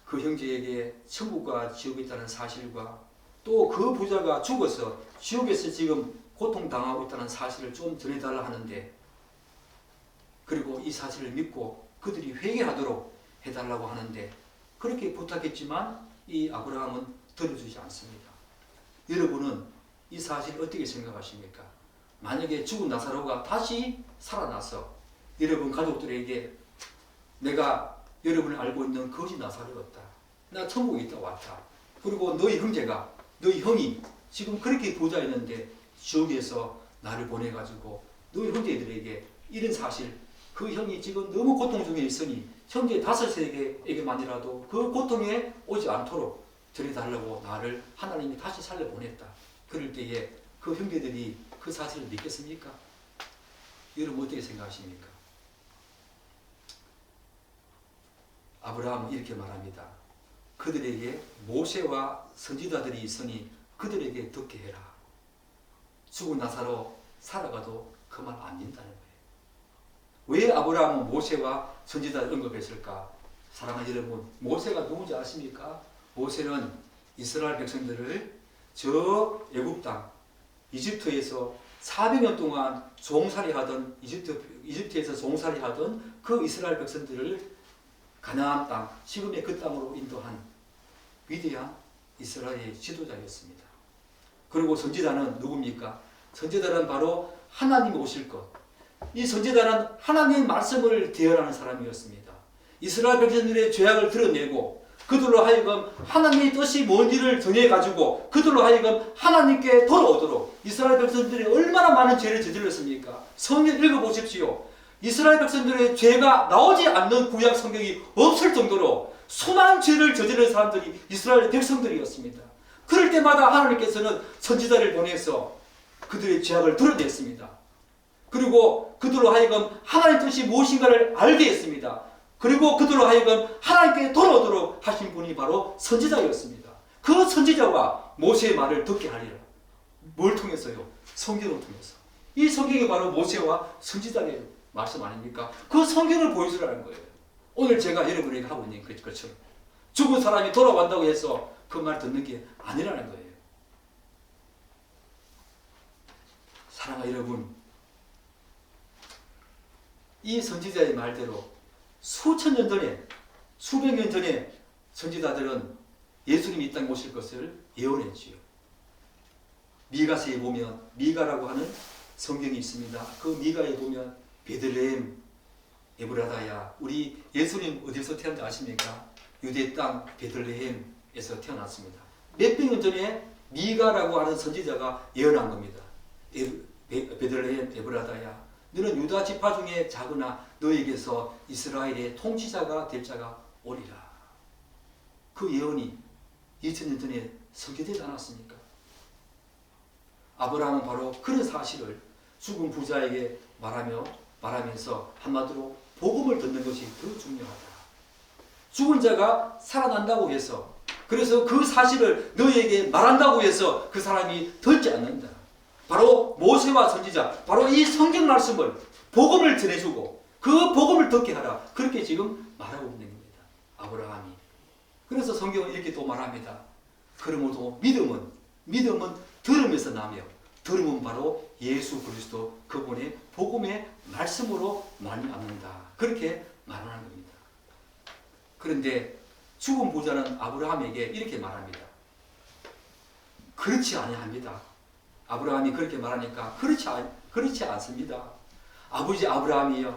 그 형제에게 천국과 지옥이 있다는 사실과 또 그 부자가 죽어서 지옥에서 지금 고통당하고 있다는 사실을 좀 전해달라 하는데, 그리고 이 사실을 믿고 그들이 회개하도록 해달라고 하는데, 그렇게 부탁했지만 이 아브라함은 들어주지 않습니다. 여러분은 이 사실을 어떻게 생각하십니까? 만약에 죽은 나사로가 다시 살아나서 여러분 가족들에게 내가 여러분이 알고 있는 거짓 나사로였다, 나 천국에 있다 왔다, 그리고 너희 형제가, 너희 형이 지금 그렇게 부자였는데 지옥에서 나를 보내가지고 너희 형제들에게 이런 사실, 그 형이 지금 너무 고통 중에 있으니 형제 5에게만이라도 그 고통에 오지 않도록 전해달라고 나를 하나님이 다시 살려보냈다. 그럴 때에 그 형제들이 그 사실을 믿겠습니까? 여러분 어떻게 생각하십니까? 아브라함은 이렇게 말합니다. 그들에게 모세와 선지자들이 있으니 그들에게 듣게 해라. 죽은 나사로 살아가도 그 말 안 믿는다는 거예요. 왜 아브라함은 모세와 선지자를 언급했을까? 사랑하는 여러분, 모세가 누군지 아십니까? 모세는 이스라엘 백성들을 저 애굽 땅 이집트에서 400년 동안 종살이하던 이집트에서 종살이하던 그 이스라엘 백성들을 가나안 땅, 지금의 그 땅으로 인도한 위대한 이스라엘의 지도자였습니다. 그리고 선지자는 누굽니까? 선지자는 바로 하나님이 오실 것. 이 선지자는 하나님의 말씀을 대언하는 사람이었습니다. 이스라엘 백성들의 죄악을 드러내고 그들로 하여금 하나님의 뜻이 뭔지를 전해가지고 그들로 하여금 하나님께 돌아오도록, 이스라엘 백성들이 얼마나 많은 죄를 저질렀습니까? 성경 읽어보십시오. 이스라엘 백성들의 죄가 나오지 않는 구약 성경이 없을 정도로 수많은 죄를 저지른 사람들이 이스라엘 백성들이었습니다. 그럴 때마다 하나님께서는 선지자를 보내서 그들의 죄악을 드러냈습니다. 그리고 그들로 하여금 하나님의 뜻이 무엇인가를 알게 했습니다. 그리고 그들로 하여금 하나님께 돌아오도록 하신 분이 바로 선지자였습니다. 그 선지자와 모세의 말을 듣게 하리라. 뭘 통해서요? 성경을 통해서. 이 성경이 바로 모세와 선지자의 말씀 아닙니까? 그 성경을 보여주라는 거예요. 오늘 제가 여러분에게 하고 있는 것처럼 죽은 사람이 돌아간다고 해서 그 말 듣는 게 아니라는 거예요. 사랑하는 여러분, 이 선지자의 말대로 수천 년 전에, 수백 년 전에 선지자들은 예수님이 이 땅에 오실 것을 예언했지요. 미가서에 보면, 미가라고 하는 성경이 있습니다. 그 미가에 보면 베들레헴 에브라다야, 우리 예수님 어디서 태어난지 아십니까? 유대 땅 베들레헴에서 태어났습니다. 몇백 년 전에 미가라고 하는 선지자가 예언한 겁니다. 베들레헴 에브라다야, 너는 유다 지파 중에 작으나 너에게서 이스라엘의 통치자가 될 자가 오리라. 그 예언이 2000년 전에 성취되지 않았습니까? 아브라함은 바로 그런 사실을 죽은 부자에게 말하면서 한마디로 복음을 듣는 것이 더 중요하다. 죽은 자가 살아난다고 해서, 그래서 그 사실을 너희에게 말한다고 해서 그 사람이 듣지 않는다. 바로 모세와 선지자, 바로 이 성경 말씀을, 복음을 전해주고 그 복음을 듣게 하라. 그렇게 지금 말하고 있는 겁니다. 아브라함이. 그래서 성경은 이렇게 또 말합니다. 그러므로 믿음은 들음에서 나며 들음은 바로 예수 그리스도 그분의 복음의 말씀으로 말미암는다. 그렇게 말하는 겁니다. 그런데 죽은 부자는 아브라함에게 이렇게 말합니다. 그렇지 아니합니다. 아브라함이 그렇게 말하니까 그렇지 않습니다. 아버지 아브라함이요,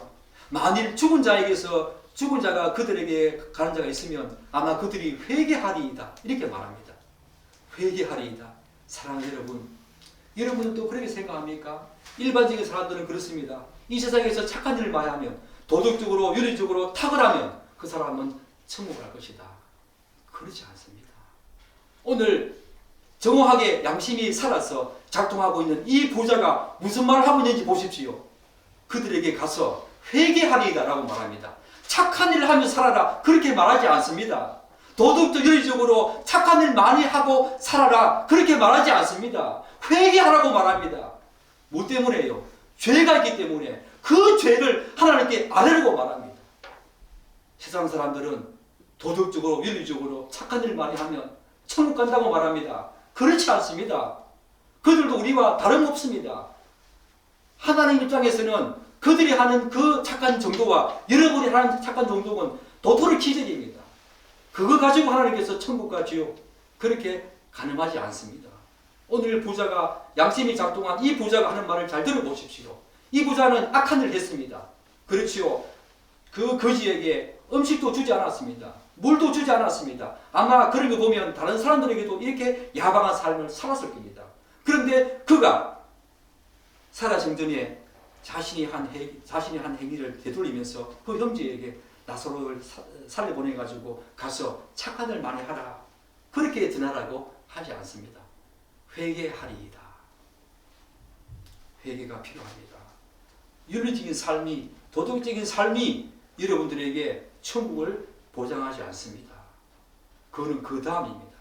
만일 죽은 자가 그들에게 가는 자가 있으면 아마 그들이 회개하리이다. 이렇게 말합니다. 회개하리이다. 사랑하는 여러분, 여러분은 또 그렇게 생각합니까? 일반적인 사람들은 그렇습니다. 이 세상에서 착한 일을 많이 하면, 도덕적으로 윤리적으로 탁월하면 그 사람은 천국 갈 것이다. 그렇지 않습니다. 오늘 정확하게 양심이 살아서 작동하고 있는 이 부자가 무슨 말을 하고 있는지 보십시오. 그들에게 가서 회개하리이다 라고 말합니다. 착한 일을 하며 살아라 그렇게 말하지 않습니다. 도덕적 윤리적으로 착한 일 많이 하고 살아라 그렇게 말하지 않습니다. 회개하라고 말합니다. 뭐 때문에요? 죄가 있기 때문에 그 죄를 하나님께 아뢰라고 말합니다. 세상 사람들은 도덕적으로 윤리적으로 착한 일 많이 하면 천국 간다고 말합니다. 그렇지 않습니다. 그들도 우리와 다름없습니다. 하나님 입장에서는 그들이 하는 그 착한 정도와 여러분이 하는 착한 정도는 도토리 기적입니다. 그거 가지고 하나님께서 천국과 지옥 그렇게 가늠하지 않습니다. 오늘 부자가 양심이 작동한 이 부자가 하는 말을 잘 들어보십시오. 이 부자는 악한 일을 했습니다. 그렇지요. 그 거지에게 음식도 주지 않았습니다. 물도 주지 않았습니다. 아마 그런 거 보면 다른 사람들에게도 이렇게 야방한 삶을 살았을 겁니다. 그런데 그가 살아생 전에 자신이 한 행위를 되돌리면서 그 형제에게 나사로를 살려보내가지고 가서 착한 일 많이 하라 그렇게 전하라고 하지 않습니다. 회개하리이다. 회개가 필요합니다. 윤리적인 삶이 도덕적인 삶이 여러분들에게 천국을 보장하지 않습니다. 그거는 그 다음입니다.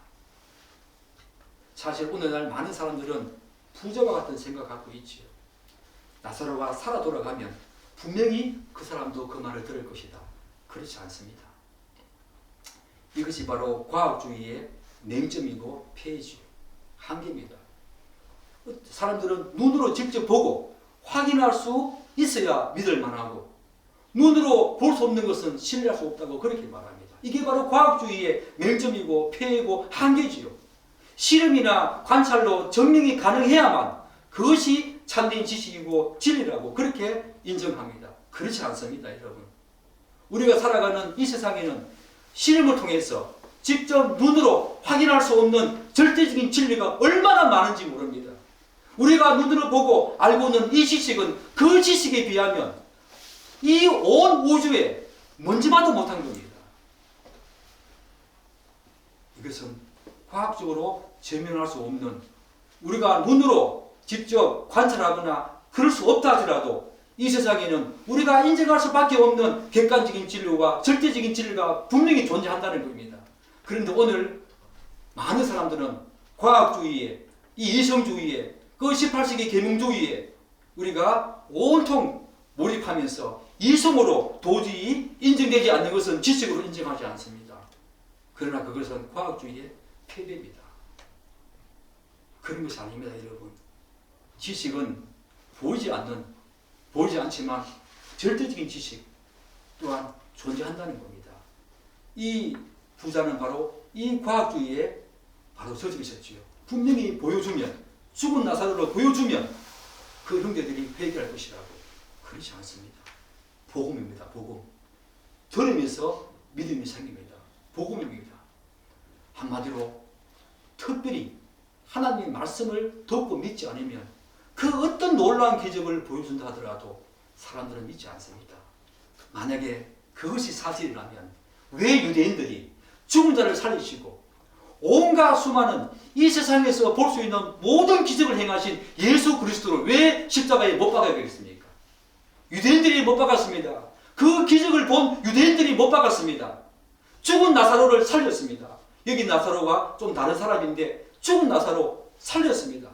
사실 오늘날 많은 사람들은 부자와 같은 생각을 갖고 있지요. 나사로가 살아 돌아가면 분명히 그 사람도 그 말을 들을 것이다. 그렇지 않습니다. 이것이 바로 과학주의의 맹점이고 폐해지요. 한계입니다. 사람들은 눈으로 직접 보고 확인할 수 있어야 믿을 만하고 눈으로 볼 수 없는 것은 신뢰할 수 없다고 그렇게 말합니다. 이게 바로 과학주의의 맹점이고 폐해고 한계지요. 실험이나 관찰로 증명이 가능해야만 그것이 참된 지식이고 진리라고 그렇게 인정합니다. 그렇지 않습니다, 여러분. 우리가 살아가는 이 세상에는 실험을 통해서 직접 눈으로 확인할 수 없는 절대적인 진리가 얼마나 많은지 모릅니다. 우리가 눈으로 보고 알고 있는 이 지식은 그 지식에 비하면 이 온 우주에 먼지만도 못한 겁니다. 이것은 과학적으로 증명할 수 없는 우리가 눈으로 직접 관찰하거나 그럴 수 없다 하더라도 이 세상에는 우리가 인정할 수밖에 없는 객관적인 진리와 절대적인 진리가 분명히 존재한다는 겁니다. 그런데 오늘 많은 사람들은 과학주의에 이 이성주의에 그 18세기 계명주의에 우리가 온통 몰입하면서 이성으로 도저히 인정되지 않는 것은 지식으로 인정하지 않습니다. 그러나 그것은 과학주의의 패배입니다. 그런 것이 아닙니다, 여러분. 지식은 보이지 않지만 절대적인 지식 또한 존재한다는 겁니다. 이 부자는 바로 이 과학주의에 바로 저지르셨지요. 분명히 보여주면 죽은 나사로를 보여주면 그 형제들이 회개할 것이라고. 그렇지 않습니다. 복음입니다. 복음. 들으면서 믿음이 생깁니다. 복음입니다. 한마디로 특별히 하나님의 말씀을 듣고 믿지 않으면 그 어떤 놀라운 기적을 보여준다 하더라도 사람들은 믿지 않습니다. 만약에 그것이 사실이라면 왜 유대인들이 죽은 자를 살리시고 온갖 수많은 이 세상에서 볼 수 있는 모든 기적을 행하신 예수 그리스도를 왜 십자가에 못 박아야 되겠습니까? 유대인들이 못 박았습니다. 그 기적을 본 유대인들이 못 박았습니다. 죽은 나사로를 살렸습니다. 여기 나사로가 좀 다른 사람인데 죽은 나사로 살렸습니다.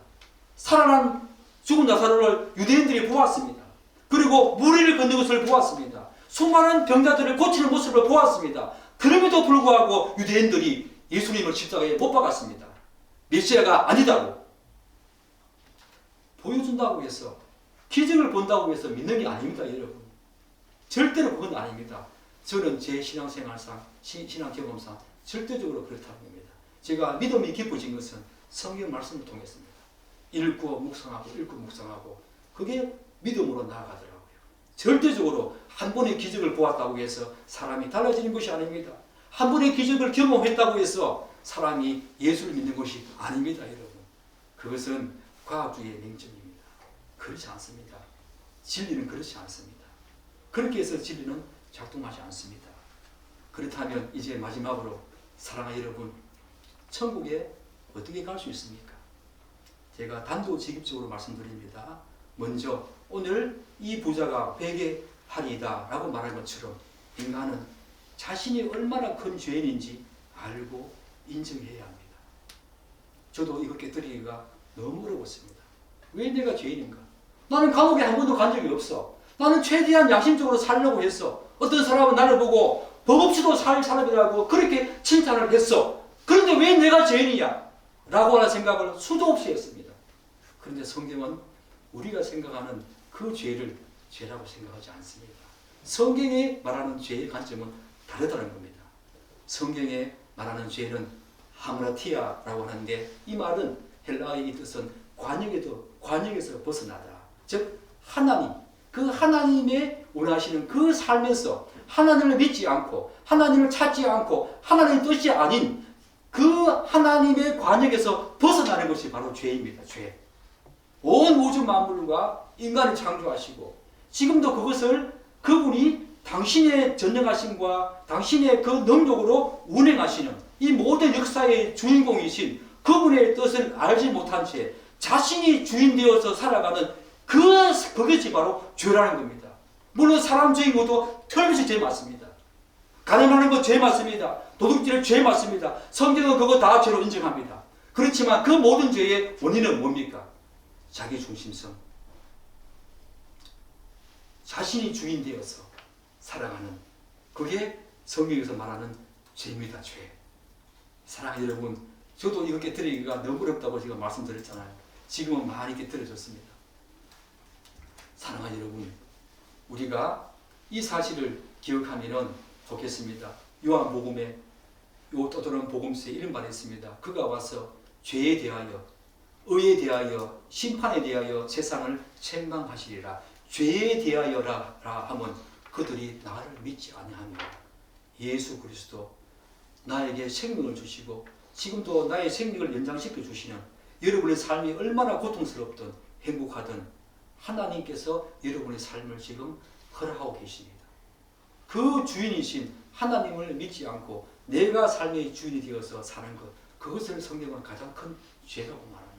살아난 죽은 나사로를 유대인들이 보았습니다. 그리고 물 위를 걷는 것을 보았습니다. 수많은 병자들을 고치는 모습을 보았습니다. 그럼에도 불구하고 유대인들이 예수님을 십자가에 못 박았습니다. 메시아가 아니다고 보여준다고 해서 기적을 본다고 해서 믿는 게 아닙니다, 여러분. 절대로 그건 아닙니다. 저는 제 신앙생활상, 신앙 경험상 절대적으로 그렇다는 겁니다. 제가 믿음이 깊어진 것은 성경 말씀을 통했습니다. 읽고 묵상하고 그게 믿음으로 나아가더라고요. 절대적으로 한 번의 기적을 보았다고 해서 사람이 달라지는 것이 아닙니다. 한 번의 기적을 경험했다고 해서 사람이 예수를 믿는 것이 아닙니다, 여러분. 그것은 과학주의의 맹점입니다. 그렇지 않습니다. 진리는 그렇지 않습니다. 그렇게 해서 진리는 작동하지 않습니다. 그렇다면 이제 마지막으로 사랑하는 여러분, 천국에 어떻게 갈 수 있습니까? 제가 단도직입적으로 말씀드립니다. 먼저 오늘 이 부자가 회개하리이다 라고 말한 것처럼 인간은 자신이 얼마나 큰 죄인인지 알고 인정해야 합니다. 저도 이걸 깨뜨리기가 너무 어려웠습니다. 왜 내가 죄인인가? 나는 감옥에 한 번도 간 적이 없어. 나는 최대한 양심적으로 살려고 했어. 어떤 사람은 나를 보고 법 없이도 살 사람이라고 그렇게 칭찬을 했어. 그런데 왜 내가 죄인이야? 라고 하는 생각을 수도 없이 했습니다. 그런데 성경은 우리가 생각하는 그 죄를 죄라고 생각하지 않습니다. 성경이 말하는 죄의 관점은 다르다는 겁니다. 성경에 말하는 죄는 하므라티아라고 하는데 이 말은 헬라어의 뜻은 관역에서 벗어나다. 즉 하나님, 그 하나님의 원하시는 그 삶에서 하나님을 믿지 않고 하나님을 찾지 않고 하나님의 뜻이 아닌 그 하나님의 관역에서 벗어나는 것이 바로 죄입니다. 죄. 온 우주 만물과 인간을 창조하시고 지금도 그것을 그분이 당신의 전능하심과 당신의 그 능력으로 운행하시는 이 모든 역사의 주인공이신 그분의 뜻을 알지 못한 채 자신이 주인 되어서 살아가는 그것이 바로 죄라는 겁니다. 물론 사람 죄인 것도 틀림없이 죄 맞습니다. 가늠하는 것 죄 맞습니다. 도둑질 죄 맞습니다. 성경은 그거 다 죄로 인정합니다. 그렇지만 그 모든 죄의 원인은 뭡니까? 자기중심성. 자신이 주인 되어서 살아가는 그게 성경에서 말하는 죄입니다. 죄. 사랑하는 여러분, 저도 이거 깨뜨리기가 너무 어렵다고 제가 말씀드렸잖아요. 지금은 많이 깨뜨려졌습니다. 사랑하는 여러분, 우리가 이 사실을 기억하면 좋겠습니다. 요한복음에 또는 복음서에 이런 말이 있습니다. 그가 와서 죄에 대하여, 의에 대하여, 심판에 대하여 세상을 책망하시리라. 죄에 대하여라 하면 그들이 나를 믿지 아니하며 예수 그리스도 나에게 생명을 주시고 지금도 나의 생명을 연장시켜 주시는 여러분의 삶이 얼마나 고통스럽든 행복하든 하나님께서 여러분의 삶을 지금 허락하고 계십니다. 그 주인이신 하나님을 믿지 않고 내가 삶의 주인이 되어서 사는 것, 그것을 성경은 가장 큰 죄라고 말합니다.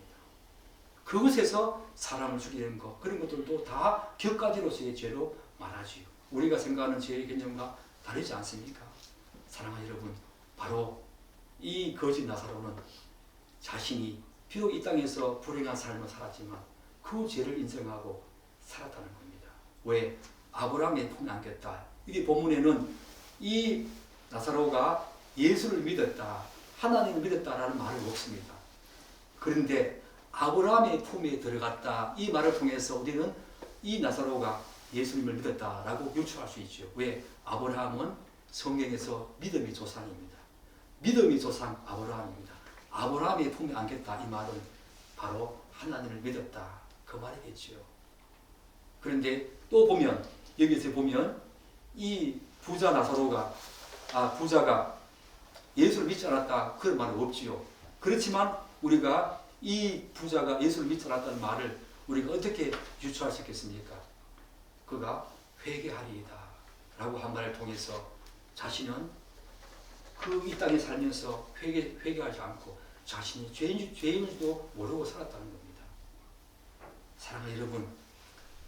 그것에서 사람을 죽이는 것, 그런 것들도 다 격가지로서의 죄로 말하지요. 우리가 생각하는 죄의 개념과 다르지 않습니까? 사랑하는 여러분, 바로 이 거짓 나사로는 자신이 비록 이 땅에서 불행한 삶을 살았지만 그 죄를 인정하고 살았다는 겁니다. 왜? 아브라함의 품에 안겼다. 이게 본문에는 이 나사로가 예수를 믿었다, 하나님을 믿었다라는 말은 없습니다. 그런데 아브라함의 품에 들어갔다, 이 말을 통해서 우리는 이 나사로가 예수님을 믿었다라고 유추할 수 있죠. 왜? 아브라함은 성경에서 믿음의 조상입니다. 믿음의 조상 아브라함입니다. 아브라함의 품에 안겼다, 이 말은 바로 하나님을 믿었다, 그 말이겠죠. 그런데 또 보면, 여기서 보면 이 부자 나사로가 부자가 예수를 믿지 않았다, 그런 말은 없지요. 그렇지만 우리가 이 부자가 예수를 믿지 않았다는 말을 우리가 어떻게 유추할 수 있겠습니까? 그가 회개하리이다 라고 한 말을 통해서 자신은 그 이 땅에 살면서 회개하지 않고 자신이 죄인일지도 모르고 살았다는 겁니다. 사랑하는 여러분,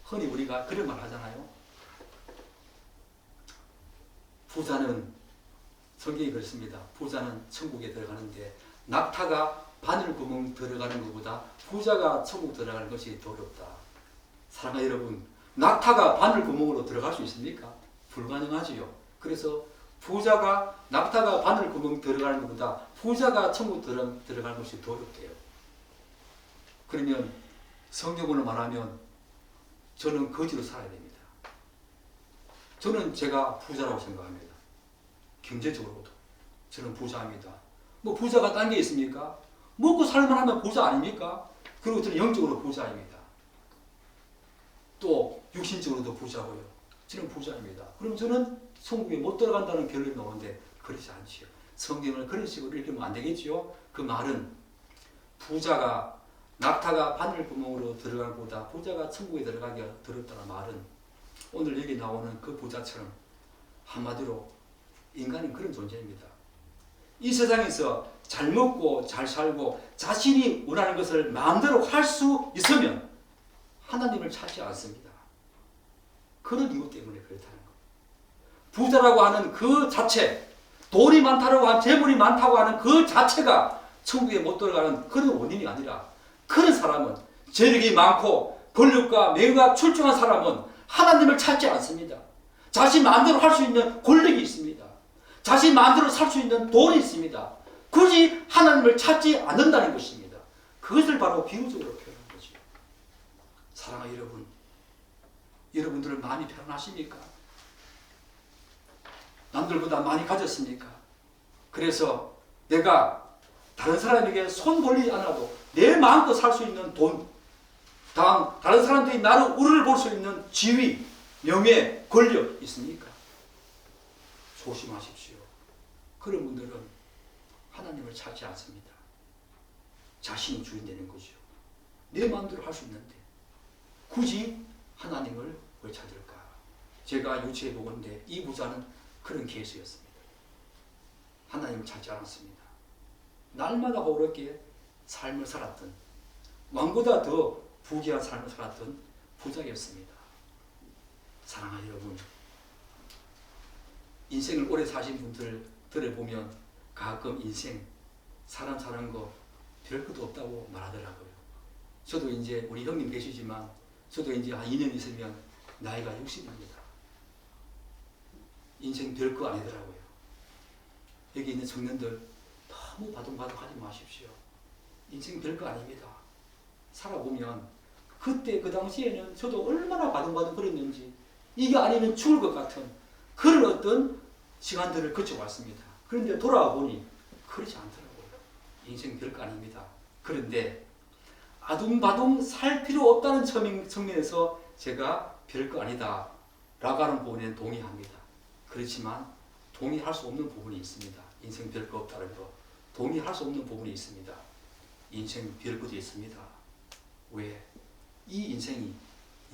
흔히 우리가 그런 말 하잖아요. 부자는, 성경이 그렇습니다. 부자는 천국에 들어가는데 낙타가 바늘구멍 들어가는 것보다 부자가 천국 들어가는 것이 더 어렵다. 사랑하는 여러분, 낙타가 바늘구멍으로 들어갈 수 있습니까? 불가능하지요. 그래서 낙타가 바늘구멍 들어가는 것보다 부자가 천국 들어가는 것이 더 어렵대요. 그러면 성경으로 말하면 저는 거지로 살아야 됩니다. 저는 제가 부자라고 생각합니다. 경제적으로도 저는 부자입니다. 뭐 부자가 딴 게 있습니까? 먹고 살만 하면 부자 아닙니까? 그리고 저는 영적으로 부자입니다. 또 육신적으로도 부자고요. 저는 부자입니다. 그럼 저는 천국에 못 들어간다는 결론이 나오는데 그렇지 않지요. 성경을 그런 식으로 읽으면 안 되겠지요. 그 말은 낙타가 바늘구멍으로 들어가는 것보다 부자가 천국에 들어가기가 어렵다는 말은 오늘 여기 나오는 그 부자처럼 한마디로 인간은 그런 존재입니다. 이 세상에서 잘 먹고 잘 살고 자신이 원하는 것을 마음대로 할 수 있으면 하나님을 찾지 않습니다. 그런 이유 때문에 그렇다는 것. 부자라고 하는 그 자체, 돈이 많다고 하는, 재물이 많다고 하는 그 자체가 천국에 못 들어가는 그런 원인이 아니라, 그런 사람은, 재력이 많고 권력과 명예가 출중한 사람은 하나님을 찾지 않습니다. 자신 마음대로 할 수 있는 권력이 있습니다. 자신 마음대로 살 수 있는 돈이 있습니다. 굳이 하나님을 찾지 않는다는 것입니다. 그것을 바로 비유적으로 표현한 거죠. 사랑하는 여러분, 여러분들은 마음이 편안하십니까? 남들보다 많이 가졌습니까? 그래서 내가 다른 사람에게 손 벌리지 않아도 내 마음껏 살 수 있는 돈, 다른 사람들이 나를 우러를 볼 수 있는 지위, 명예, 권력 있습니까? 조심하십시오. 그런 분들은 하나님을 찾지 않습니다. 자신이 주인 되는 거죠. 내 마음대로 할 수 있는데 굳이 하나님을 왜 찾을까? 제가 유추해 보건대 이 부자는 그런 케이스였습니다. 하나님을 찾지 않았습니다. 날마다 호롭게 삶을 살았던, 왕보다 더 부귀한 삶을 살았던 부자였습니다. 사랑하는 여러분, 인생을 오래 사신 분들 들어보면 가끔 인생, 사람 사는 거 별것도 없다고 말하더라고요. 저도 이제 우리 형님 계시지만 저도 이제 한 2년 있으면 나이가 60입니다. 인생 별거 아니더라고요. 여기 있는 청년들 너무 바둥바둥하지 마십시오. 인생 별거 아닙니다. 살아보면 그때 그 당시에는 저도 얼마나 바둥바둥 거렸는지, 이게 아니면 죽을 것 같은 그런 어떤 시간들을 거쳐왔습니다. 그런데 돌아와 보니 그렇지 않더라고요. 인생 별거 아닙니다. 그런데 아둥바둥 살 필요 없다는 측면에서 제가 별거 아니다 라고 하는 부분에 동의합니다. 그렇지만 동의할 수 없는 부분이 있습니다. 인생 별거 없다는 거. 동의할 수 없는 부분이 있습니다. 인생 별것도 있습니다. 왜? 이 인생이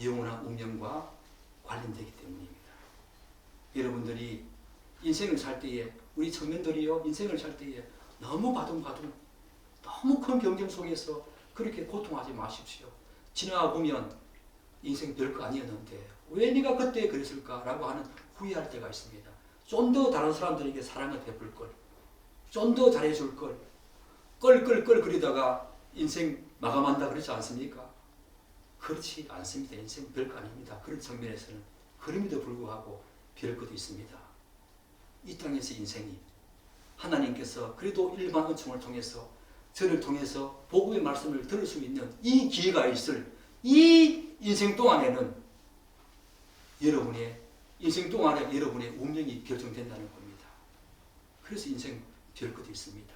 영원한 운명과 관련되기 때문입니다. 여러분들이 인생을 살 때에, 우리 청년들이요, 인생을 살 때에 너무 바둥바둥, 너무 큰 경쟁 속에서 그렇게 고통하지 마십시오. 지나가 보면 인생 별거 아니었는데 왜 네가 그때 그랬을까? 라고 하는 후회할 때가 있습니다. 좀 더 다른 사람들에게 사랑을 베풀 걸, 좀 더 잘해줄 걸, 껄껄껄 그리다가 인생 마감한다 그러지 않습니까? 그렇지 않습니다. 인생 별거 아닙니다. 그런 측면에서는. 그럼에도 불구하고 별것도 있습니다. 이 땅에서 인생이 하나님께서 그래도 일반 은총을 통해서, 저를 통해서 복음의 말씀을 들을 수 있는 이 기회가 있을 이 인생 동안에는 여러분의 인생 동안에 여러분의 운명이 결정된다는 겁니다. 그래서 인생 별것도 있습니다.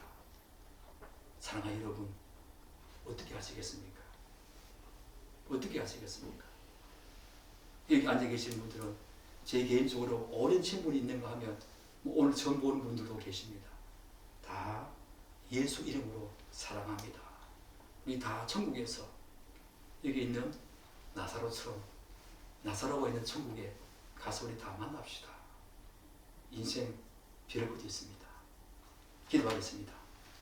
사랑하는 여러분, 어떻게 하시겠습니까? 어떻게 하시겠습니까? 여기 앉아 계신 분들은 제 개인적으로 오랜 친분이 있는가 하면 오늘 처음 보는 분들도 계십니다. 다 예수 이름으로 사랑합니다. 우리 다 천국에서 여기 있는 나사로처럼 나사로가 있는 천국에 가서 우리 다 만납시다. 인생 별것도 있습니다. 기도하겠습니다.